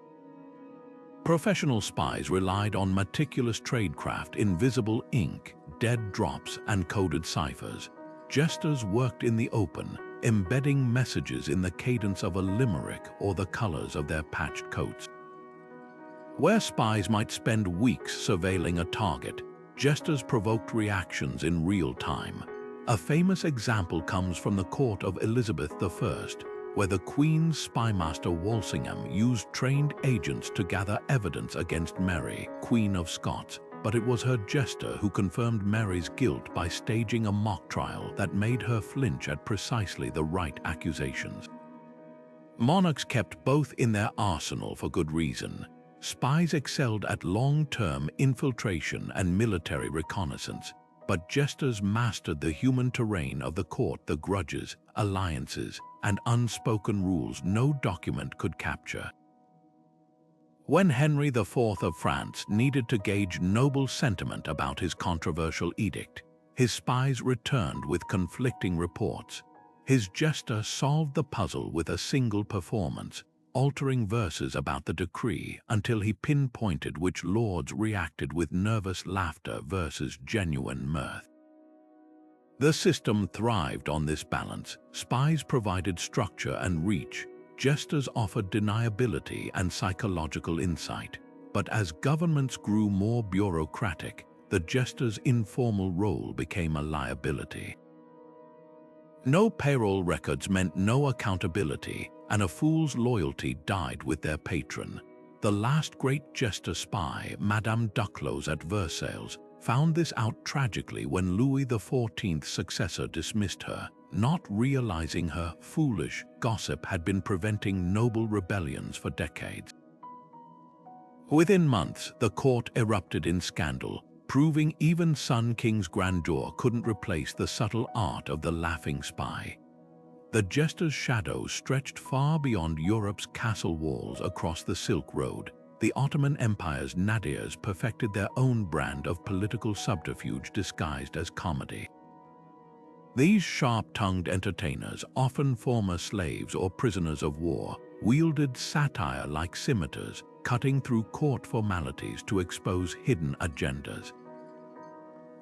Professional spies relied on meticulous tradecraft, invisible ink, dead drops, and coded ciphers. Jesters worked in the open, embedding messages in the cadence of a limerick or the colors of their patched coats. Where spies might spend weeks surveilling a target, jesters provoked reactions in real time. A famous example comes from the court of Elizabeth I, where the Queen's spymaster Walsingham used trained agents to gather evidence against Mary, Queen of Scots, but it was her jester who confirmed Mary's guilt by staging a mock trial that made her flinch at precisely the right accusations. Monarchs kept both in their arsenal for good reason. Spies excelled at long-term infiltration and military reconnaissance, but jesters mastered the human terrain of the court, the grudges, alliances, and unspoken rules no document could capture. When Henry IV of France needed to gauge noble sentiment about his controversial edict, his spies returned with conflicting reports. His jester solved the puzzle with a single performance, altering verses about the decree until he pinpointed which lords reacted with nervous laughter versus genuine mirth. The system thrived on this balance. Spies provided structure and reach. Jesters offered deniability and psychological insight. But as governments grew more bureaucratic, the jester's informal role became a liability. No payroll records meant no accountability, and a fool's loyalty died with their patron. The last great jester spy, Madame Duclos at Versailles, found this out tragically when Louis XIV's successor dismissed her, not realizing her foolish gossip had been preventing noble rebellions for decades. Within months, the court erupted in scandal, proving even Sun King's grandeur couldn't replace the subtle art of the laughing spy. The jester's shadow stretched far beyond Europe's castle walls across the Silk Road. The Ottoman Empire's nadirs perfected their own brand of political subterfuge disguised as comedy. These sharp-tongued entertainers, often former slaves or prisoners of war, wielded satire like scimitars, cutting through court formalities to expose hidden agendas.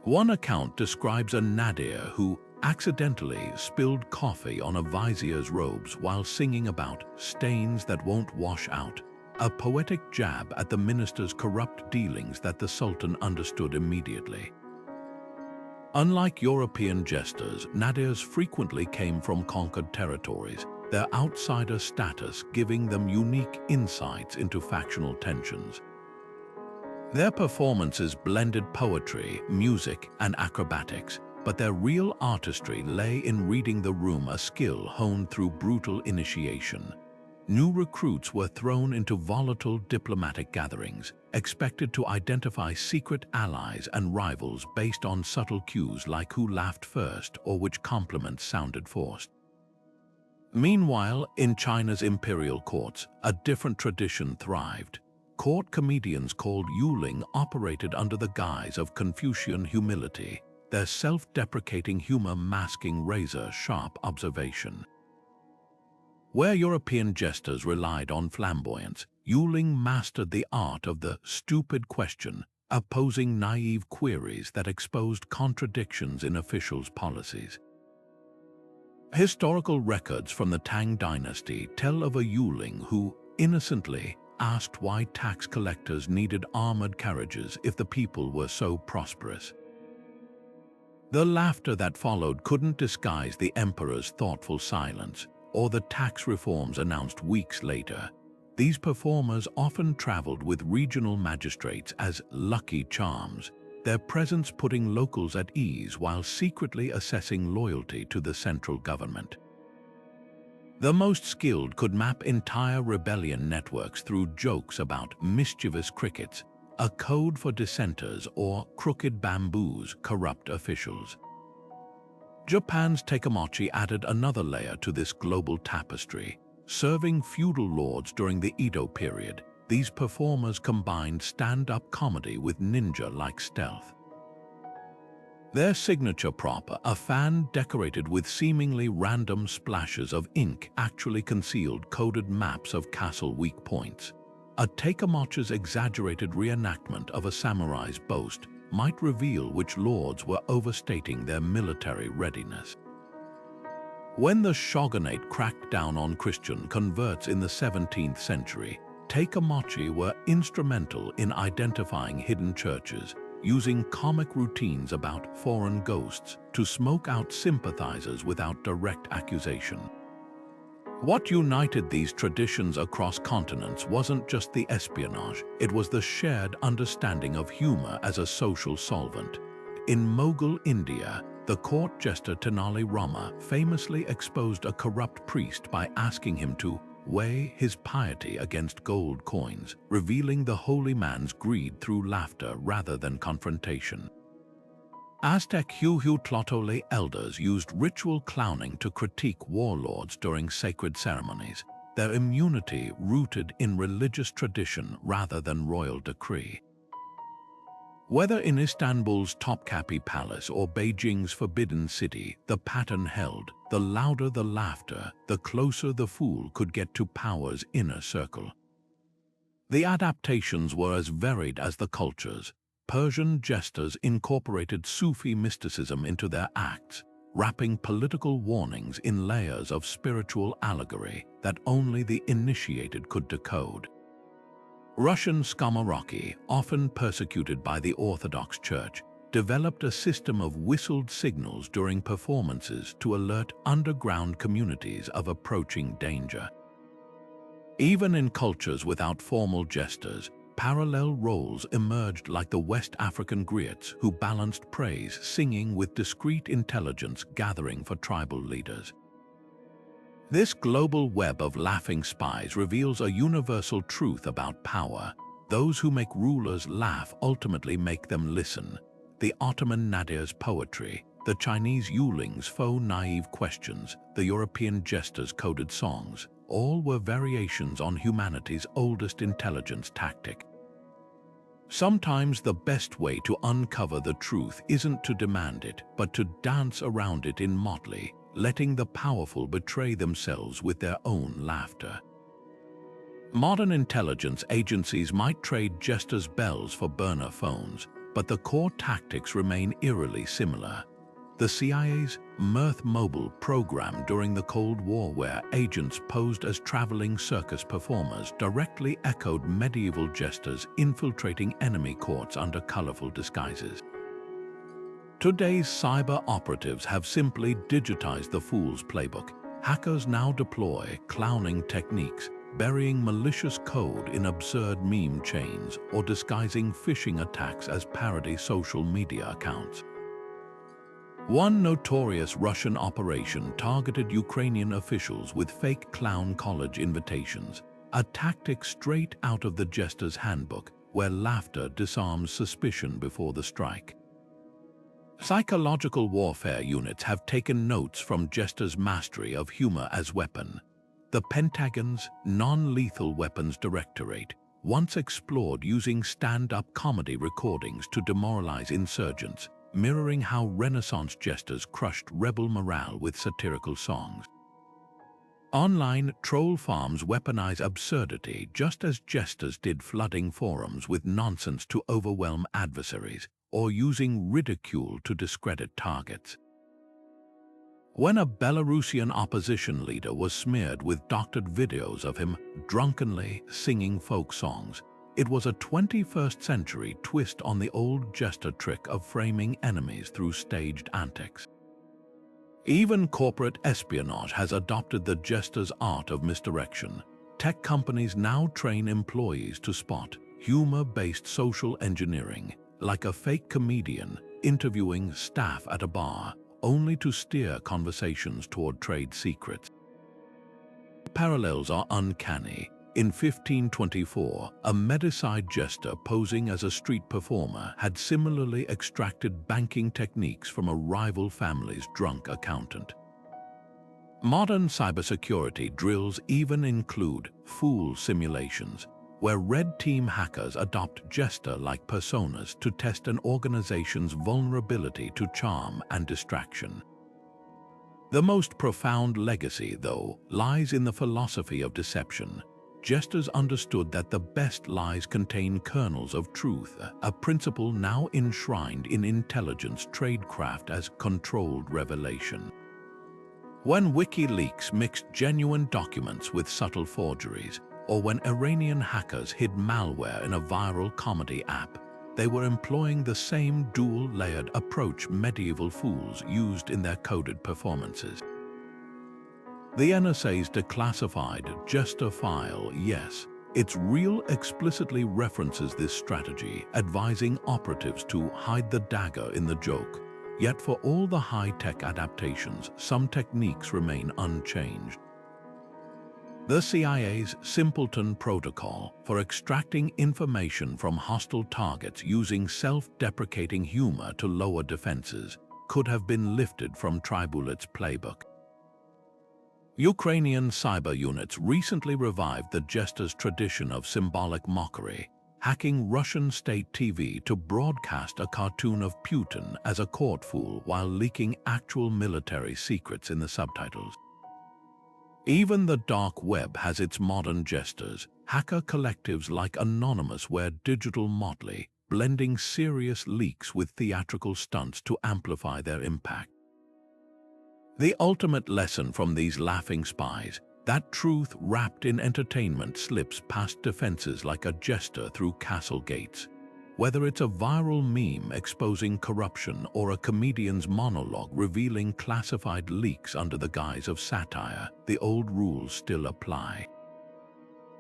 One account describes a nadir who accidentally spilled coffee on a vizier's robes while singing about stains that won't wash out, a poetic jab at the minister's corrupt dealings that the Sultan understood immediately. Unlike European jesters, nadirs frequently came from conquered territories, their outsider status giving them unique insights into factional tensions. Their performances blended poetry, music, and acrobatics, but their real artistry lay in reading the room, a skill honed through brutal initiation. New recruits were thrown into volatile diplomatic gatherings, expected to identify secret allies and rivals based on subtle cues like who laughed first or which compliments sounded forced. Meanwhile, in China's imperial courts, a different tradition thrived. Court comedians called Yuling operated under the guise of Confucian humility, their self-deprecating humor masking razor-sharp observation. Where European jesters relied on flamboyance, Yuling mastered the art of the stupid question, opposing naive queries that exposed contradictions in officials' policies. Historical records from the Tang dynasty tell of a Yuling who, innocently, asked why tax collectors needed armored carriages if the people were so prosperous. The laughter that followed couldn't disguise the emperor's thoughtful silence, or the tax reforms announced weeks later. These performers often traveled with regional magistrates as lucky charms, their presence putting locals at ease while secretly assessing loyalty to the central government. The most skilled could map entire rebellion networks through jokes about mischievous crickets, a code for dissenters, or crooked bamboos, corrupt officials. Japan's takemochi added another layer to this global tapestry. Serving feudal lords during the Edo period, these performers combined stand-up comedy with ninja-like stealth. Their signature prop, a fan decorated with seemingly random splashes of ink, actually concealed coded maps of castle weak points. A takemochi's exaggerated reenactment of a samurai's boast might reveal which lords were overstating their military readiness. When the shogunate cracked down on Christian converts in the 17th century, takemochi were instrumental in identifying hidden churches, using comic routines about foreign ghosts to smoke out sympathizers without direct accusation. What united these traditions across continents wasn't just the espionage, it was the shared understanding of humor as a social solvent. In Mughal India, the court jester Tenali Rama famously exposed a corrupt priest by asking him to weigh his piety against gold coins, revealing the holy man's greed through laughter rather than confrontation. Aztec Huehuetlotli elders used ritual clowning to critique warlords during sacred ceremonies, their immunity rooted in religious tradition rather than royal decree. Whether in Istanbul's Topkapi Palace or Beijing's Forbidden City, the pattern held: the louder the laughter, the closer the fool could get to power's inner circle. The adaptations were as varied as the cultures. Persian jesters incorporated Sufi mysticism into their acts, wrapping political warnings in layers of spiritual allegory that only the initiated could decode. Russian skomoroki, often persecuted by the Orthodox Church, developed a system of whistled signals during performances to alert underground communities of approaching danger. Even in cultures without formal jesters, parallel roles emerged, like the West African griots who balanced praise singing with discreet intelligence gathering for tribal leaders. This global web of laughing spies reveals a universal truth about power. Those who make rulers laugh ultimately make them listen. The Ottoman Nadir's poetry, the Chinese Yuling's faux naive questions, the European jesters' coded songs, all were variations on humanity's oldest intelligence tactic. Sometimes the best way to uncover the truth isn't to demand it, but to dance around it in motley, letting the powerful betray themselves with their own laughter. Modern intelligence agencies might trade jesters' bells for burner phones, but the core tactics remain eerily similar. The CIA's Mirth Mobile program during the Cold War, where agents posed as traveling circus performers, directly echoed medieval jesters infiltrating enemy courts under colorful disguises. Today's cyber operatives have simply digitized the fool's playbook. Hackers now deploy clowning techniques, burying malicious code in absurd meme chains or disguising phishing attacks as parody social media accounts. One notorious Russian operation targeted Ukrainian officials with fake clown college invitations, a tactic straight out of the Jester's handbook, where laughter disarms suspicion before the strike. Psychological warfare units have taken notes from Jester's mastery of humor as weapon. The Pentagon's Non-Lethal Weapons Directorate once explored using stand-up comedy recordings to demoralize insurgents, mirroring how Renaissance jesters crushed rebel morale with satirical songs. Online troll farms weaponize absurdity just as jesters did, flooding forums with nonsense to overwhelm adversaries or using ridicule to discredit targets. When a Belarusian opposition leader was smeared with doctored videos of him drunkenly singing folk songs, it was a 21st century twist on the old jester trick of framing enemies through staged antics. Even corporate espionage has adopted the jester's art of misdirection. Tech companies now train employees to spot humor-based social engineering, like a fake comedian interviewing staff at a bar, only to steer conversations toward trade secrets. Parallels are uncanny. In 1524, a Medicide jester posing as a street performer had similarly extracted banking techniques from a rival family's drunk accountant. Modern cybersecurity drills even include fool simulations, where red team hackers adopt jester-like personas to test an organization's vulnerability to charm and distraction. The most profound legacy, though, lies in the philosophy of deception. Jesters understood that the best lies contain kernels of truth, a principle now enshrined in intelligence tradecraft as controlled revelation. When WikiLeaks mixed genuine documents with subtle forgeries, or when Iranian hackers hid malware in a viral comedy app, they were employing the same dual-layered approach medieval fools used in their coded performances. The NSA's declassified Jester file, yes, its reel explicitly references this strategy, advising operatives to hide the dagger in the joke. Yet for all the high-tech adaptations, some techniques remain unchanged. The CIA's Simpleton Protocol for extracting information from hostile targets using self-deprecating humor to lower defenses could have been lifted from Tribullet's playbook. Ukrainian cyber units recently revived the jester's tradition of symbolic mockery, hacking Russian state TV to broadcast a cartoon of Putin as a court fool while leaking actual military secrets in the subtitles. Even the dark web has its modern jesters. Hacker collectives like Anonymous wear digital motley, blending serious leaks with theatrical stunts to amplify their impact. The ultimate lesson from these laughing spies, that truth wrapped in entertainment slips past defenses like a jester through castle gates. Whether it's a viral meme exposing corruption or a comedian's monologue revealing classified leaks under the guise of satire, the old rules still apply.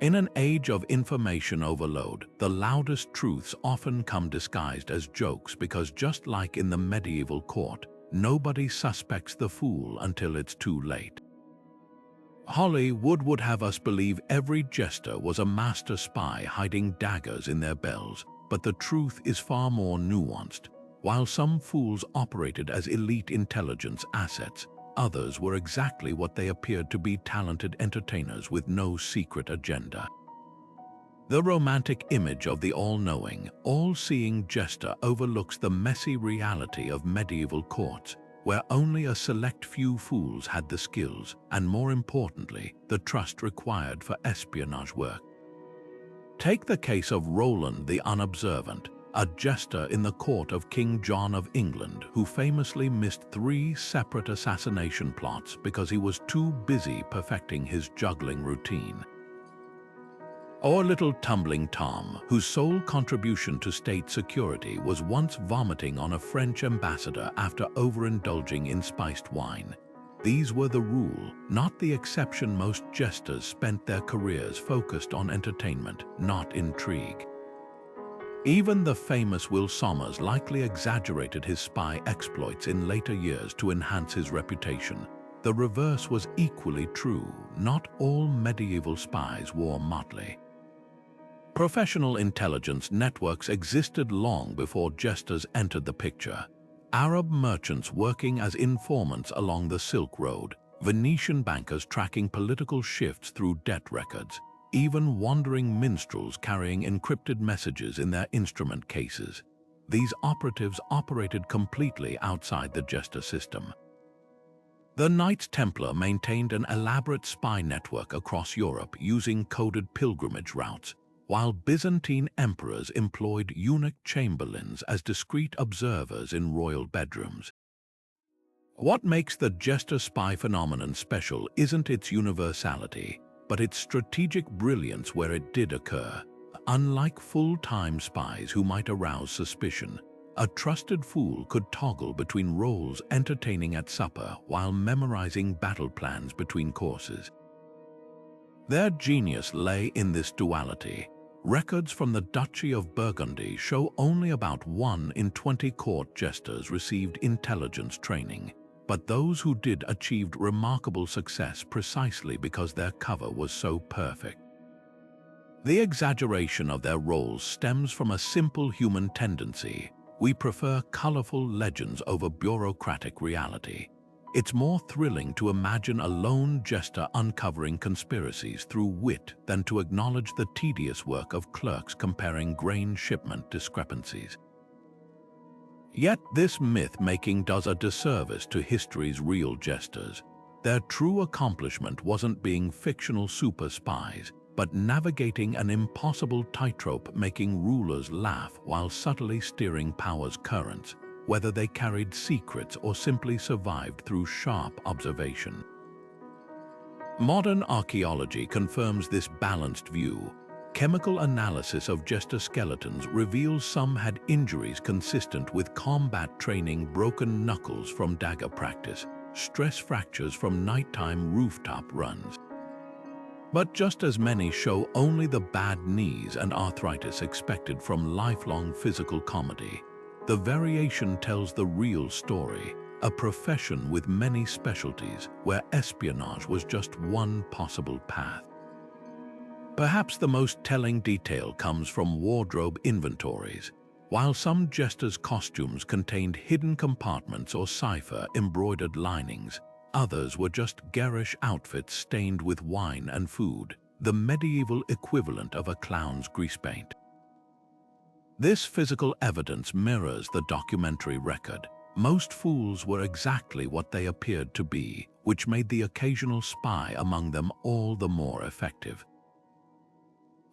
In an age of information overload, the loudest truths often come disguised as jokes because, just like in the medieval court, nobody suspects the fool until it's too late. Hollywood would have us believe every jester was a master spy hiding daggers in their bells, but the truth is far more nuanced. While some fools operated as elite intelligence assets, others were exactly what they appeared to be: talented entertainers with no secret agenda. The romantic image of the all-knowing, all-seeing jester overlooks the messy reality of medieval courts, where only a select few fools had the skills and, more importantly, the trust required for espionage work. Take the case of Roland the Unobservant, a jester in the court of King John of England who famously missed 3 separate assassination plots because he was too busy perfecting his juggling routine. Or little tumbling Tom, whose sole contribution to state security was once vomiting on a French ambassador after overindulging in spiced wine. These were the rule, not the exception. Most jesters spent their careers focused on entertainment, not intrigue. Even the famous Will Sommers likely exaggerated his spy exploits in later years to enhance his reputation. The reverse was equally true. Not all medieval spies wore motley. Professional intelligence networks existed long before jesters entered the picture. Arab merchants working as informants along the Silk Road, Venetian bankers tracking political shifts through debt records, even wandering minstrels carrying encrypted messages in their instrument cases. These operatives operated completely outside the jester system. The Knights Templar maintained an elaborate spy network across Europe using coded pilgrimage routes, while Byzantine emperors employed eunuch chamberlains as discreet observers in royal bedrooms. What makes the jester-spy phenomenon special isn't its universality, but its strategic brilliance where it did occur. Unlike full-time spies who might arouse suspicion, a trusted fool could toggle between roles, entertaining at supper while memorizing battle plans between courses. Their genius lay in this duality. Records from the Duchy of Burgundy show only about 1 in 20 court jesters received intelligence training, but those who did achieved remarkable success precisely because their cover was so perfect. The exaggeration of their roles stems from a simple human tendency. We prefer colorful legends over bureaucratic reality. It's more thrilling to imagine a lone jester uncovering conspiracies through wit than to acknowledge the tedious work of clerks comparing grain shipment discrepancies. Yet this myth-making does a disservice to history's real jesters. Their true accomplishment wasn't being fictional super spies, but navigating an impossible tightrope, making rulers laugh while subtly steering power's currents, whether they carried secrets or simply survived through sharp observation. Modern archaeology confirms this balanced view. Chemical analysis of jester skeletons reveals some had injuries consistent with combat training, broken knuckles from dagger practice, stress fractures from nighttime rooftop runs. But just as many show only the bad knees and arthritis expected from lifelong physical comedy, the variation tells the real story, a profession with many specialties where espionage was just one possible path. Perhaps the most telling detail comes from wardrobe inventories. While some jesters' costumes contained hidden compartments or cipher-embroidered linings, others were just garish outfits stained with wine and food, the medieval equivalent of a clown's grease paint. This physical evidence mirrors the documentary record. Most fools were exactly what they appeared to be, which made the occasional spy among them all the more effective.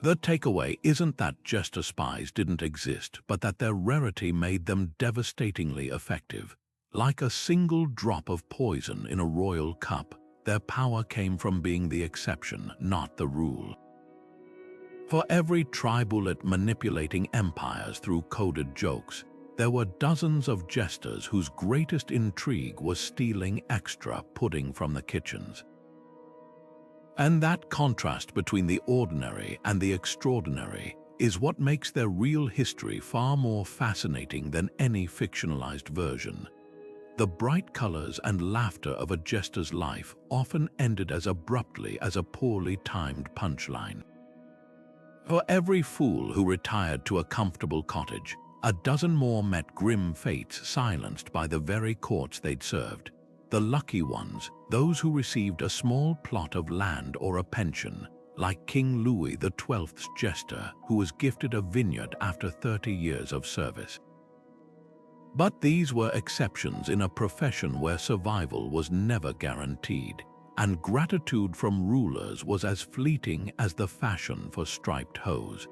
The takeaway isn't that jester spies didn't exist, but that their rarity made them devastatingly effective. Like a single drop of poison in a royal cup, their power came from being the exception, not the rule. For every tribulet manipulating empires through coded jokes, there were dozens of jesters whose greatest intrigue was stealing extra pudding from the kitchens. And that contrast between the ordinary and the extraordinary is what makes their real history far more fascinating than any fictionalized version. The bright colors and laughter of a jester's life often ended as abruptly as a poorly timed punchline. For every fool who retired to a comfortable cottage, a dozen more met grim fates silenced by the very courts they'd served. The lucky ones, those who received a small plot of land or a pension, like King Louis XII's jester, who was gifted a vineyard after 30 years of service. But these were exceptions in a profession where survival was never guaranteed, and gratitude from rulers was as fleeting as the fashion for striped hose.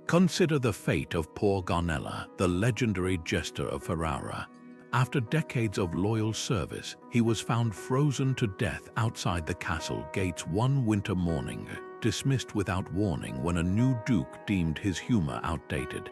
Consider the fate of poor Garnella, the legendary jester of Ferrara. After decades of loyal service, he was found frozen to death outside the castle gates one winter morning, dismissed without warning when a new duke deemed his humor outdated.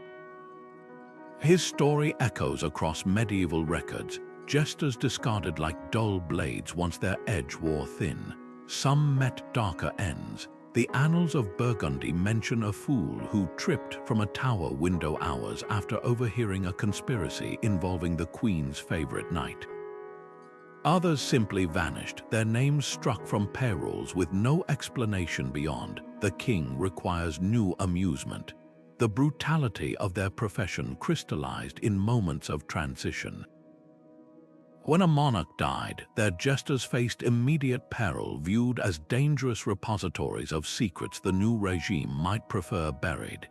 His story echoes across medieval records. Jesters discarded like dull blades once their edge wore thin. Some met darker ends, The Annals of Burgundy mention a fool who tripped from a tower window hours after overhearing a conspiracy involving the Queen's favorite knight. Others simply vanished, their names struck from payrolls with no explanation beyond "the king requires new amusement." The brutality of their profession crystallized in moments of transition. When a monarch died, their jesters faced immediate peril, viewed as dangerous repositories of secrets the new regime might prefer buried.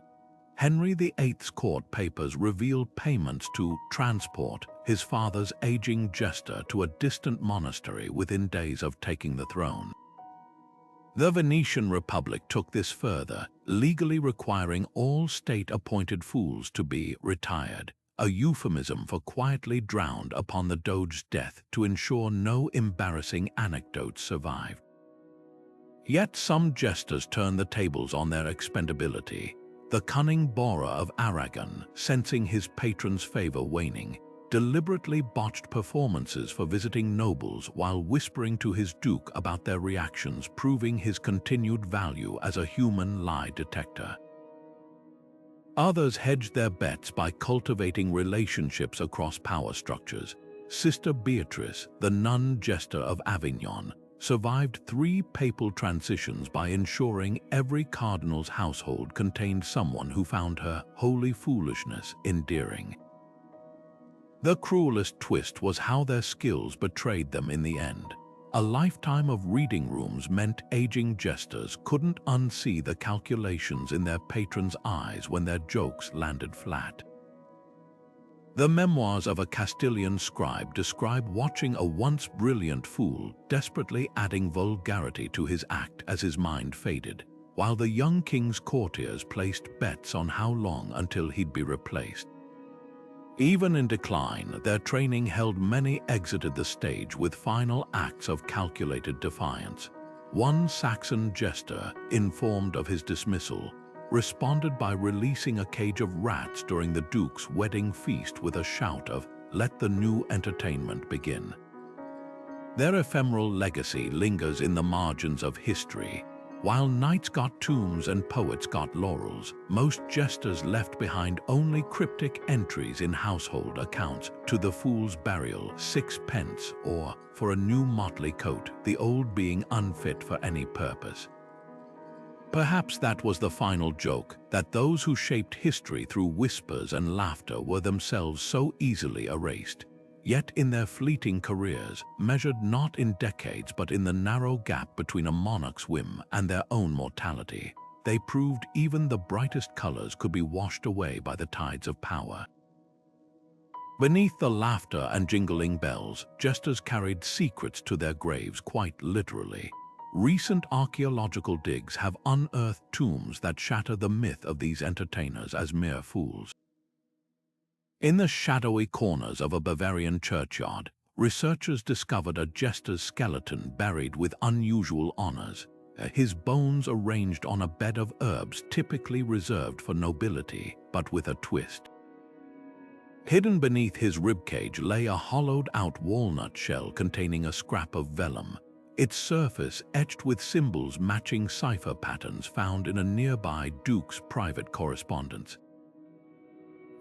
Henry VIII's court papers revealed payments to transport his father's aging jester to a distant monastery within days of taking the throne. The Venetian Republic took this further, legally requiring all state-appointed fools to be retired, a euphemism for quietly drowned upon the Doge's death to ensure no embarrassing anecdotes survived. Yet some jesters turned the tables on their expendability. The cunning Bora of Aragon, sensing his patron's favor waning, deliberately botched performances for visiting nobles while whispering to his duke about their reactions, proving his continued value as a human lie detector. Others hedged their bets by cultivating relationships across power structures. Sister Beatrice, the nun jester of Avignon, survived 3 papal transitions by ensuring every cardinal's household contained someone who found her holy foolishness endearing. The cruelest twist was how their skills betrayed them in the end. A lifetime of reading rooms meant aging jesters couldn't unsee the calculations in their patrons' eyes when their jokes landed flat. The memoirs of a Castilian scribe describe watching a once brilliant fool desperately adding vulgarity to his act as his mind faded, while the young king's courtiers placed bets on how long until he'd be replaced. Even in decline, their training held many exited the stage with final acts of calculated defiance. One Saxon jester, informed of his dismissal, responded by releasing a cage of rats during the Duke's wedding feast with a shout of "Let the new entertainment begin." Their ephemeral legacy lingers in the margins of history. While knights got tombs and poets got laurels, most jesters left behind only cryptic entries in household accounts: "To the fool's burial, 6 pence," or "For a new motley coat, the old being unfit for any purpose." Perhaps that was the final joke, that those who shaped history through whispers and laughter were themselves so easily erased. Yet in their fleeting careers, measured not in decades but in the narrow gap between a monarch's whim and their own mortality, they proved even the brightest colors could be washed away by the tides of power. Beneath the laughter and jingling bells, jesters carried secrets to their graves quite literally. Recent archaeological digs have unearthed tombs that shatter the myth of these entertainers as mere fools. In the shadowy corners of a Bavarian churchyard, researchers discovered a jester's skeleton buried with unusual honors, his bones arranged on a bed of herbs typically reserved for nobility, but with a twist. Hidden beneath his ribcage lay a hollowed-out walnut shell containing a scrap of vellum, its surface etched with symbols matching cipher patterns found in a nearby duke's private correspondence.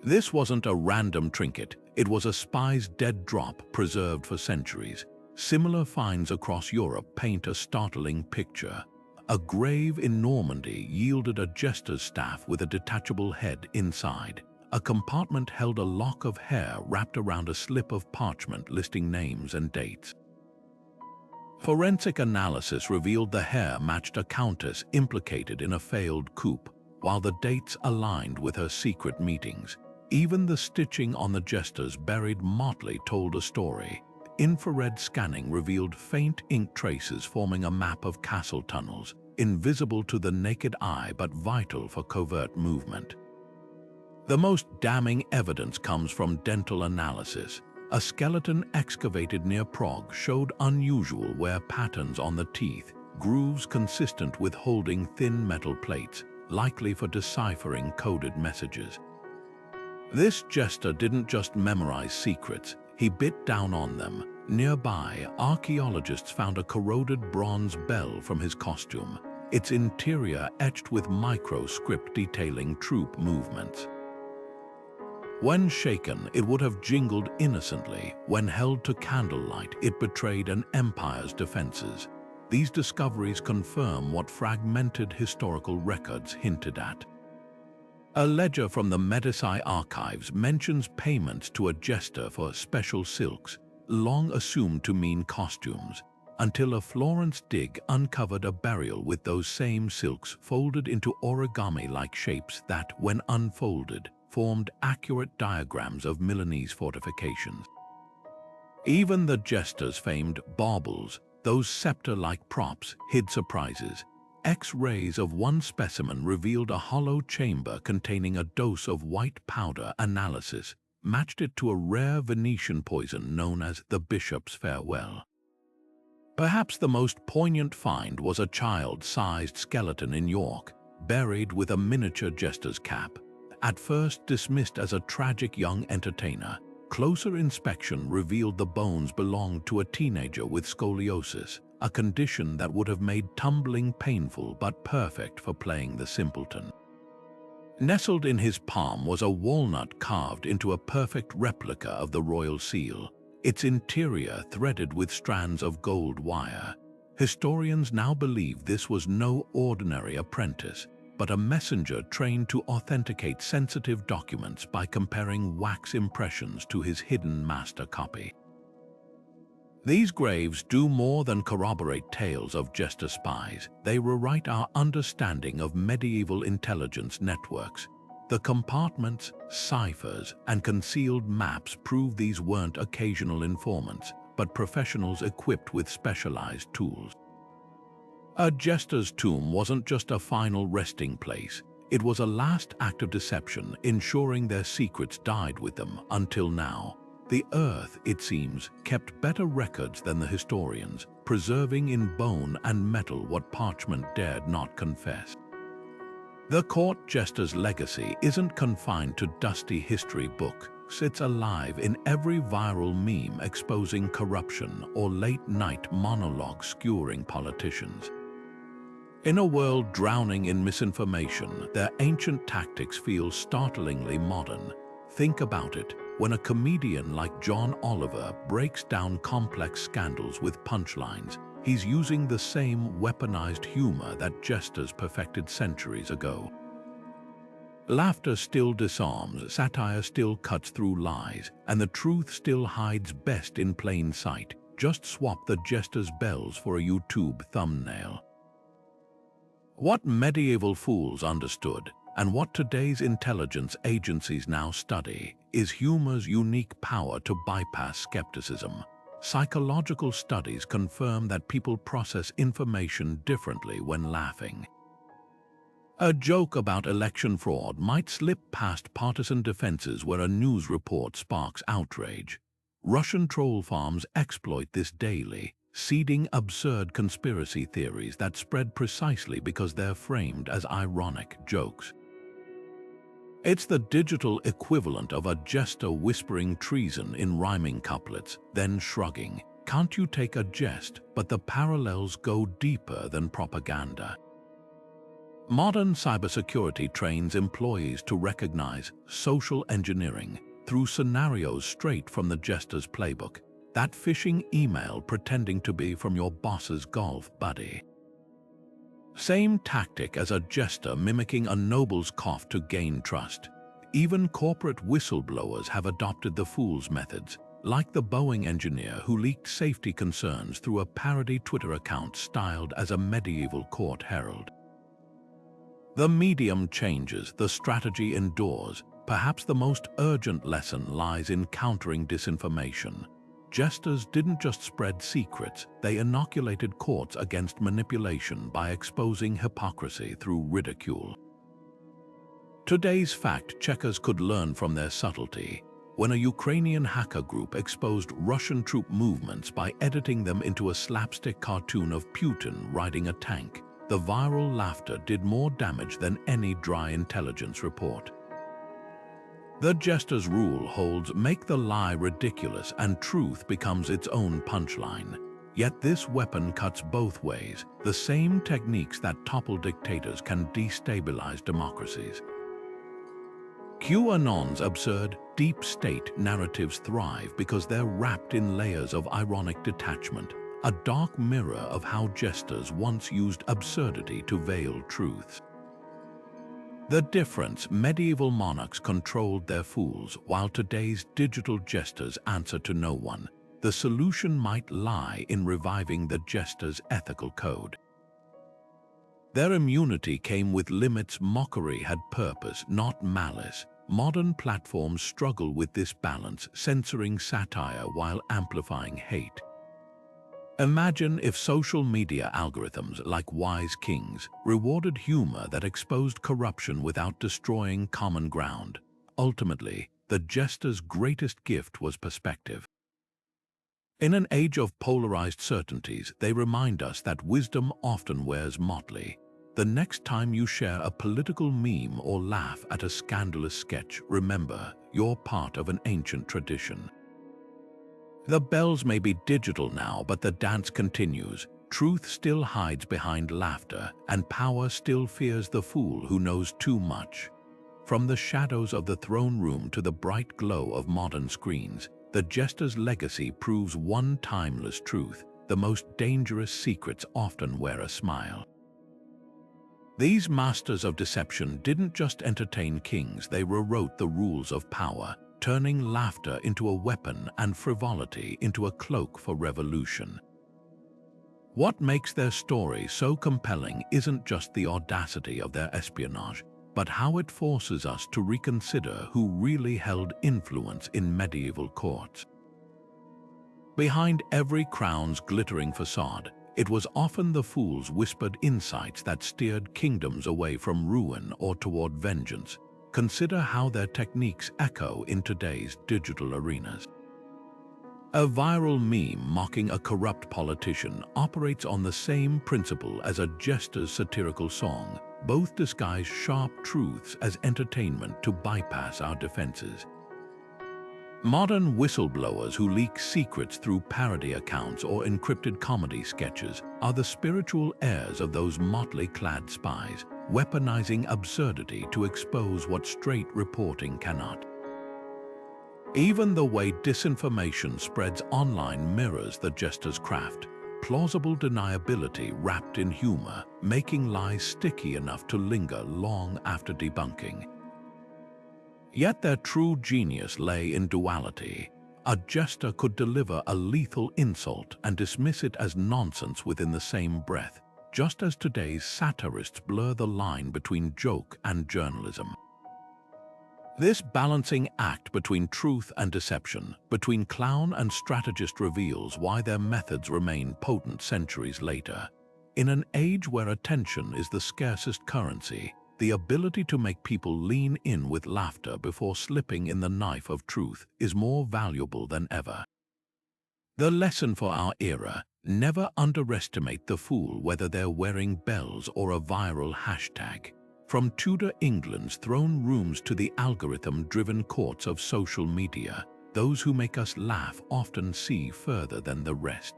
This wasn't a random trinket, it was a spy's dead drop preserved for centuries. Similar finds across Europe paint a startling picture. A grave in Normandy yielded a jester's staff with a detachable head inside. A compartment held a lock of hair wrapped around a slip of parchment listing names and dates. Forensic analysis revealed the hair matched a countess implicated in a failed coup, while the dates aligned with her secret meetings. Even the stitching on the jester's buried motley told a story. Infrared scanning revealed faint ink traces forming a map of castle tunnels, invisible to the naked eye but vital for covert movement. The most damning evidence comes from dental analysis. A skeleton excavated near Prague showed unusual wear patterns on the teeth, grooves consistent with holding thin metal plates, likely for deciphering coded messages. This jester didn't just memorize secrets, he bit down on them. Nearby, archaeologists found a corroded bronze bell from his costume, its interior etched with microscript detailing troop movements. When shaken, it would have jingled innocently. When held to candlelight, it betrayed an empire's defenses. These discoveries confirm what fragmented historical records hinted at. A ledger from the Medici archives mentions payments to a jester for special silks, long assumed to mean costumes, until a Florence dig uncovered a burial with those same silks folded into origami-like shapes that, when unfolded, formed accurate diagrams of Milanese fortifications. Even the jester's famed baubles, those scepter-like props, hid surprises. X-rays of one specimen revealed a hollow chamber containing a dose of white powder. Analysis matched it to a rare Venetian poison known as the Bishop's Farewell. Perhaps the most poignant find was a child-sized skeleton in York, buried with a miniature jester's cap. At first dismissed as a tragic young entertainer, closer inspection revealed the bones belonged to a teenager with scoliosis, a condition that would have made tumbling painful but perfect for playing the simpleton. Nestled in his palm was a walnut carved into a perfect replica of the royal seal, its interior threaded with strands of gold wire. Historians now believe this was no ordinary apprentice, but a messenger trained to authenticate sensitive documents by comparing wax impressions to his hidden master copy. These graves do more than corroborate tales of jester-spies. They rewrite our understanding of medieval intelligence networks. The compartments, ciphers, and concealed maps prove these weren't occasional informants, but professionals equipped with specialized tools. A jester's tomb wasn't just a final resting place. It was a last act of deception, ensuring their secrets died with them. Until now, the earth, it seems, kept better records than the historians, preserving in bone and metal what parchment dared not confess. The court jester's legacy isn't confined to dusty history books. It's alive in every viral meme exposing corruption or late-night monologue skewering politicians. In a world drowning in misinformation, their ancient tactics feel startlingly modern. Think about it. When a comedian like John Oliver breaks down complex scandals with punchlines, he's using the same weaponized humor that jesters perfected centuries ago. Laughter still disarms, satire still cuts through lies, and the truth still hides best in plain sight. Just swap the jester's bells for a YouTube thumbnail. What medieval fools understood, and what today's intelligence agencies now study, is humor's unique power to bypass skepticism. Psychological studies confirm that people process information differently when laughing. A joke about election fraud might slip past partisan defenses where a news report sparks outrage. Russian troll farms exploit this daily, seeding absurd conspiracy theories that spread precisely because they're framed as ironic jokes. It's the digital equivalent of a jester whispering treason in rhyming couplets, then shrugging. Can't you take a jest? But the parallels go deeper than propaganda. Modern cybersecurity trains employees to recognize social engineering through scenarios straight from the jester's playbook. That phishing email pretending to be from your boss's golf buddy. Same tactic as a jester mimicking a noble's cough to gain trust. Even corporate whistleblowers have adopted the fool's methods, like the Boeing engineer who leaked safety concerns through a parody Twitter account styled as a medieval court herald. The medium changes, the strategy endures. Perhaps the most urgent lesson lies in countering disinformation. Jesters didn't just spread secrets, they inoculated courts against manipulation by exposing hypocrisy through ridicule. Today's fact-checkers could learn from their subtlety. When a Ukrainian hacker group exposed Russian troop movements by editing them into a slapstick cartoon of Putin riding a tank, the viral laughter did more damage than any dry intelligence report. The jester's rule holds: make the lie ridiculous and truth becomes its own punchline. Yet this weapon cuts both ways. The same techniques that topple dictators can destabilize democracies. QAnon's absurd, deep state narratives thrive because they're wrapped in layers of ironic detachment, a dark mirror of how jesters once used absurdity to veil truths. The difference: medieval monarchs controlled their fools, while today's digital jesters answer to no one. The solution might lie in reviving the jester's ethical code. Their immunity came with limits. Mockery had purpose, not malice. Modern platforms struggle with this balance, censoring satire while amplifying hate. Imagine if social media algorithms, like wise kings, rewarded humor that exposed corruption without destroying common ground. Ultimately, the jester's greatest gift was perspective. In an age of polarized certainties, they remind us that wisdom often wears motley. The next time you share a political meme or laugh at a scandalous sketch, remember, you're part of an ancient tradition. The bells may be digital now, but the dance continues. Truth still hides behind laughter, and power still fears the fool who knows too much. From the shadows of the throne room to the bright glow of modern screens, the jester's legacy proves one timeless truth: the most dangerous secrets often wear a smile. These masters of deception didn't just entertain kings, they rewrote the rules of power, turning laughter into a weapon and frivolity into a cloak for revolution. What makes their story so compelling isn't just the audacity of their espionage, but how it forces us to reconsider who really held influence in medieval courts. Behind every crown's glittering facade, it was often the fool's whispered insights that steered kingdoms away from ruin or toward vengeance. Consider how their techniques echo in today's digital arenas. A viral meme mocking a corrupt politician operates on the same principle as a jester's satirical song. Both disguise sharp truths as entertainment to bypass our defenses. Modern whistleblowers who leak secrets through parody accounts or encrypted comedy sketches are the spiritual heirs of those motley-clad spies, weaponizing absurdity to expose what straight reporting cannot. Even the way disinformation spreads online mirrors the jester's craft. Plausible deniability wrapped in humor, making lies sticky enough to linger long after debunking. Yet their true genius lay in duality. A jester could deliver a lethal insult and dismiss it as nonsense within the same breath, just as today's satirists blur the line between joke and journalism. This balancing act between truth and deception, between clown and strategist, reveals why their methods remain potent centuries later. In an age where attention is the scarcest currency, the ability to make people lean in with laughter before slipping in the knife of truth is more valuable than ever. The lesson for our era: never underestimate the fool, whether they're wearing bells or a viral hashtag. From Tudor England's throne rooms to the algorithm-driven courts of social media, those who make us laugh often see further than the rest.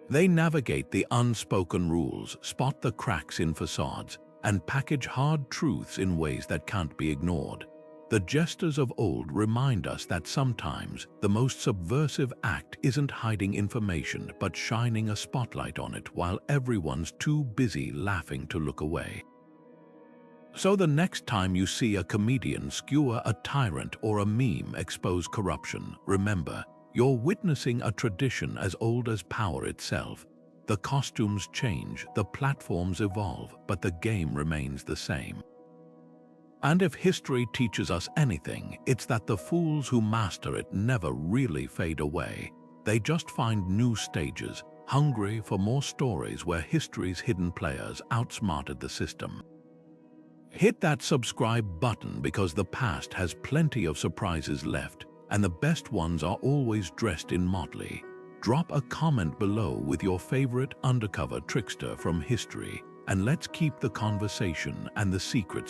They navigate the unspoken rules, spot the cracks in facades, and package hard truths in ways that can't be ignored. The jesters of old remind us that sometimes the most subversive act isn't hiding information but shining a spotlight on it while everyone's too busy laughing to look away. So the next time you see a comedian skewer a tyrant or a meme expose corruption, remember, you're witnessing a tradition as old as power itself. The costumes change, the platforms evolve, but the game remains the same. And if history teaches us anything, it's that the fools who master it never really fade away. They just find new stages, hungry for more stories where history's hidden players outsmarted the system. Hit that subscribe button because the past has plenty of surprises left, and the best ones are always dressed in motley. Drop a comment below with your favorite undercover trickster from history, and let's keep the conversation and the secrets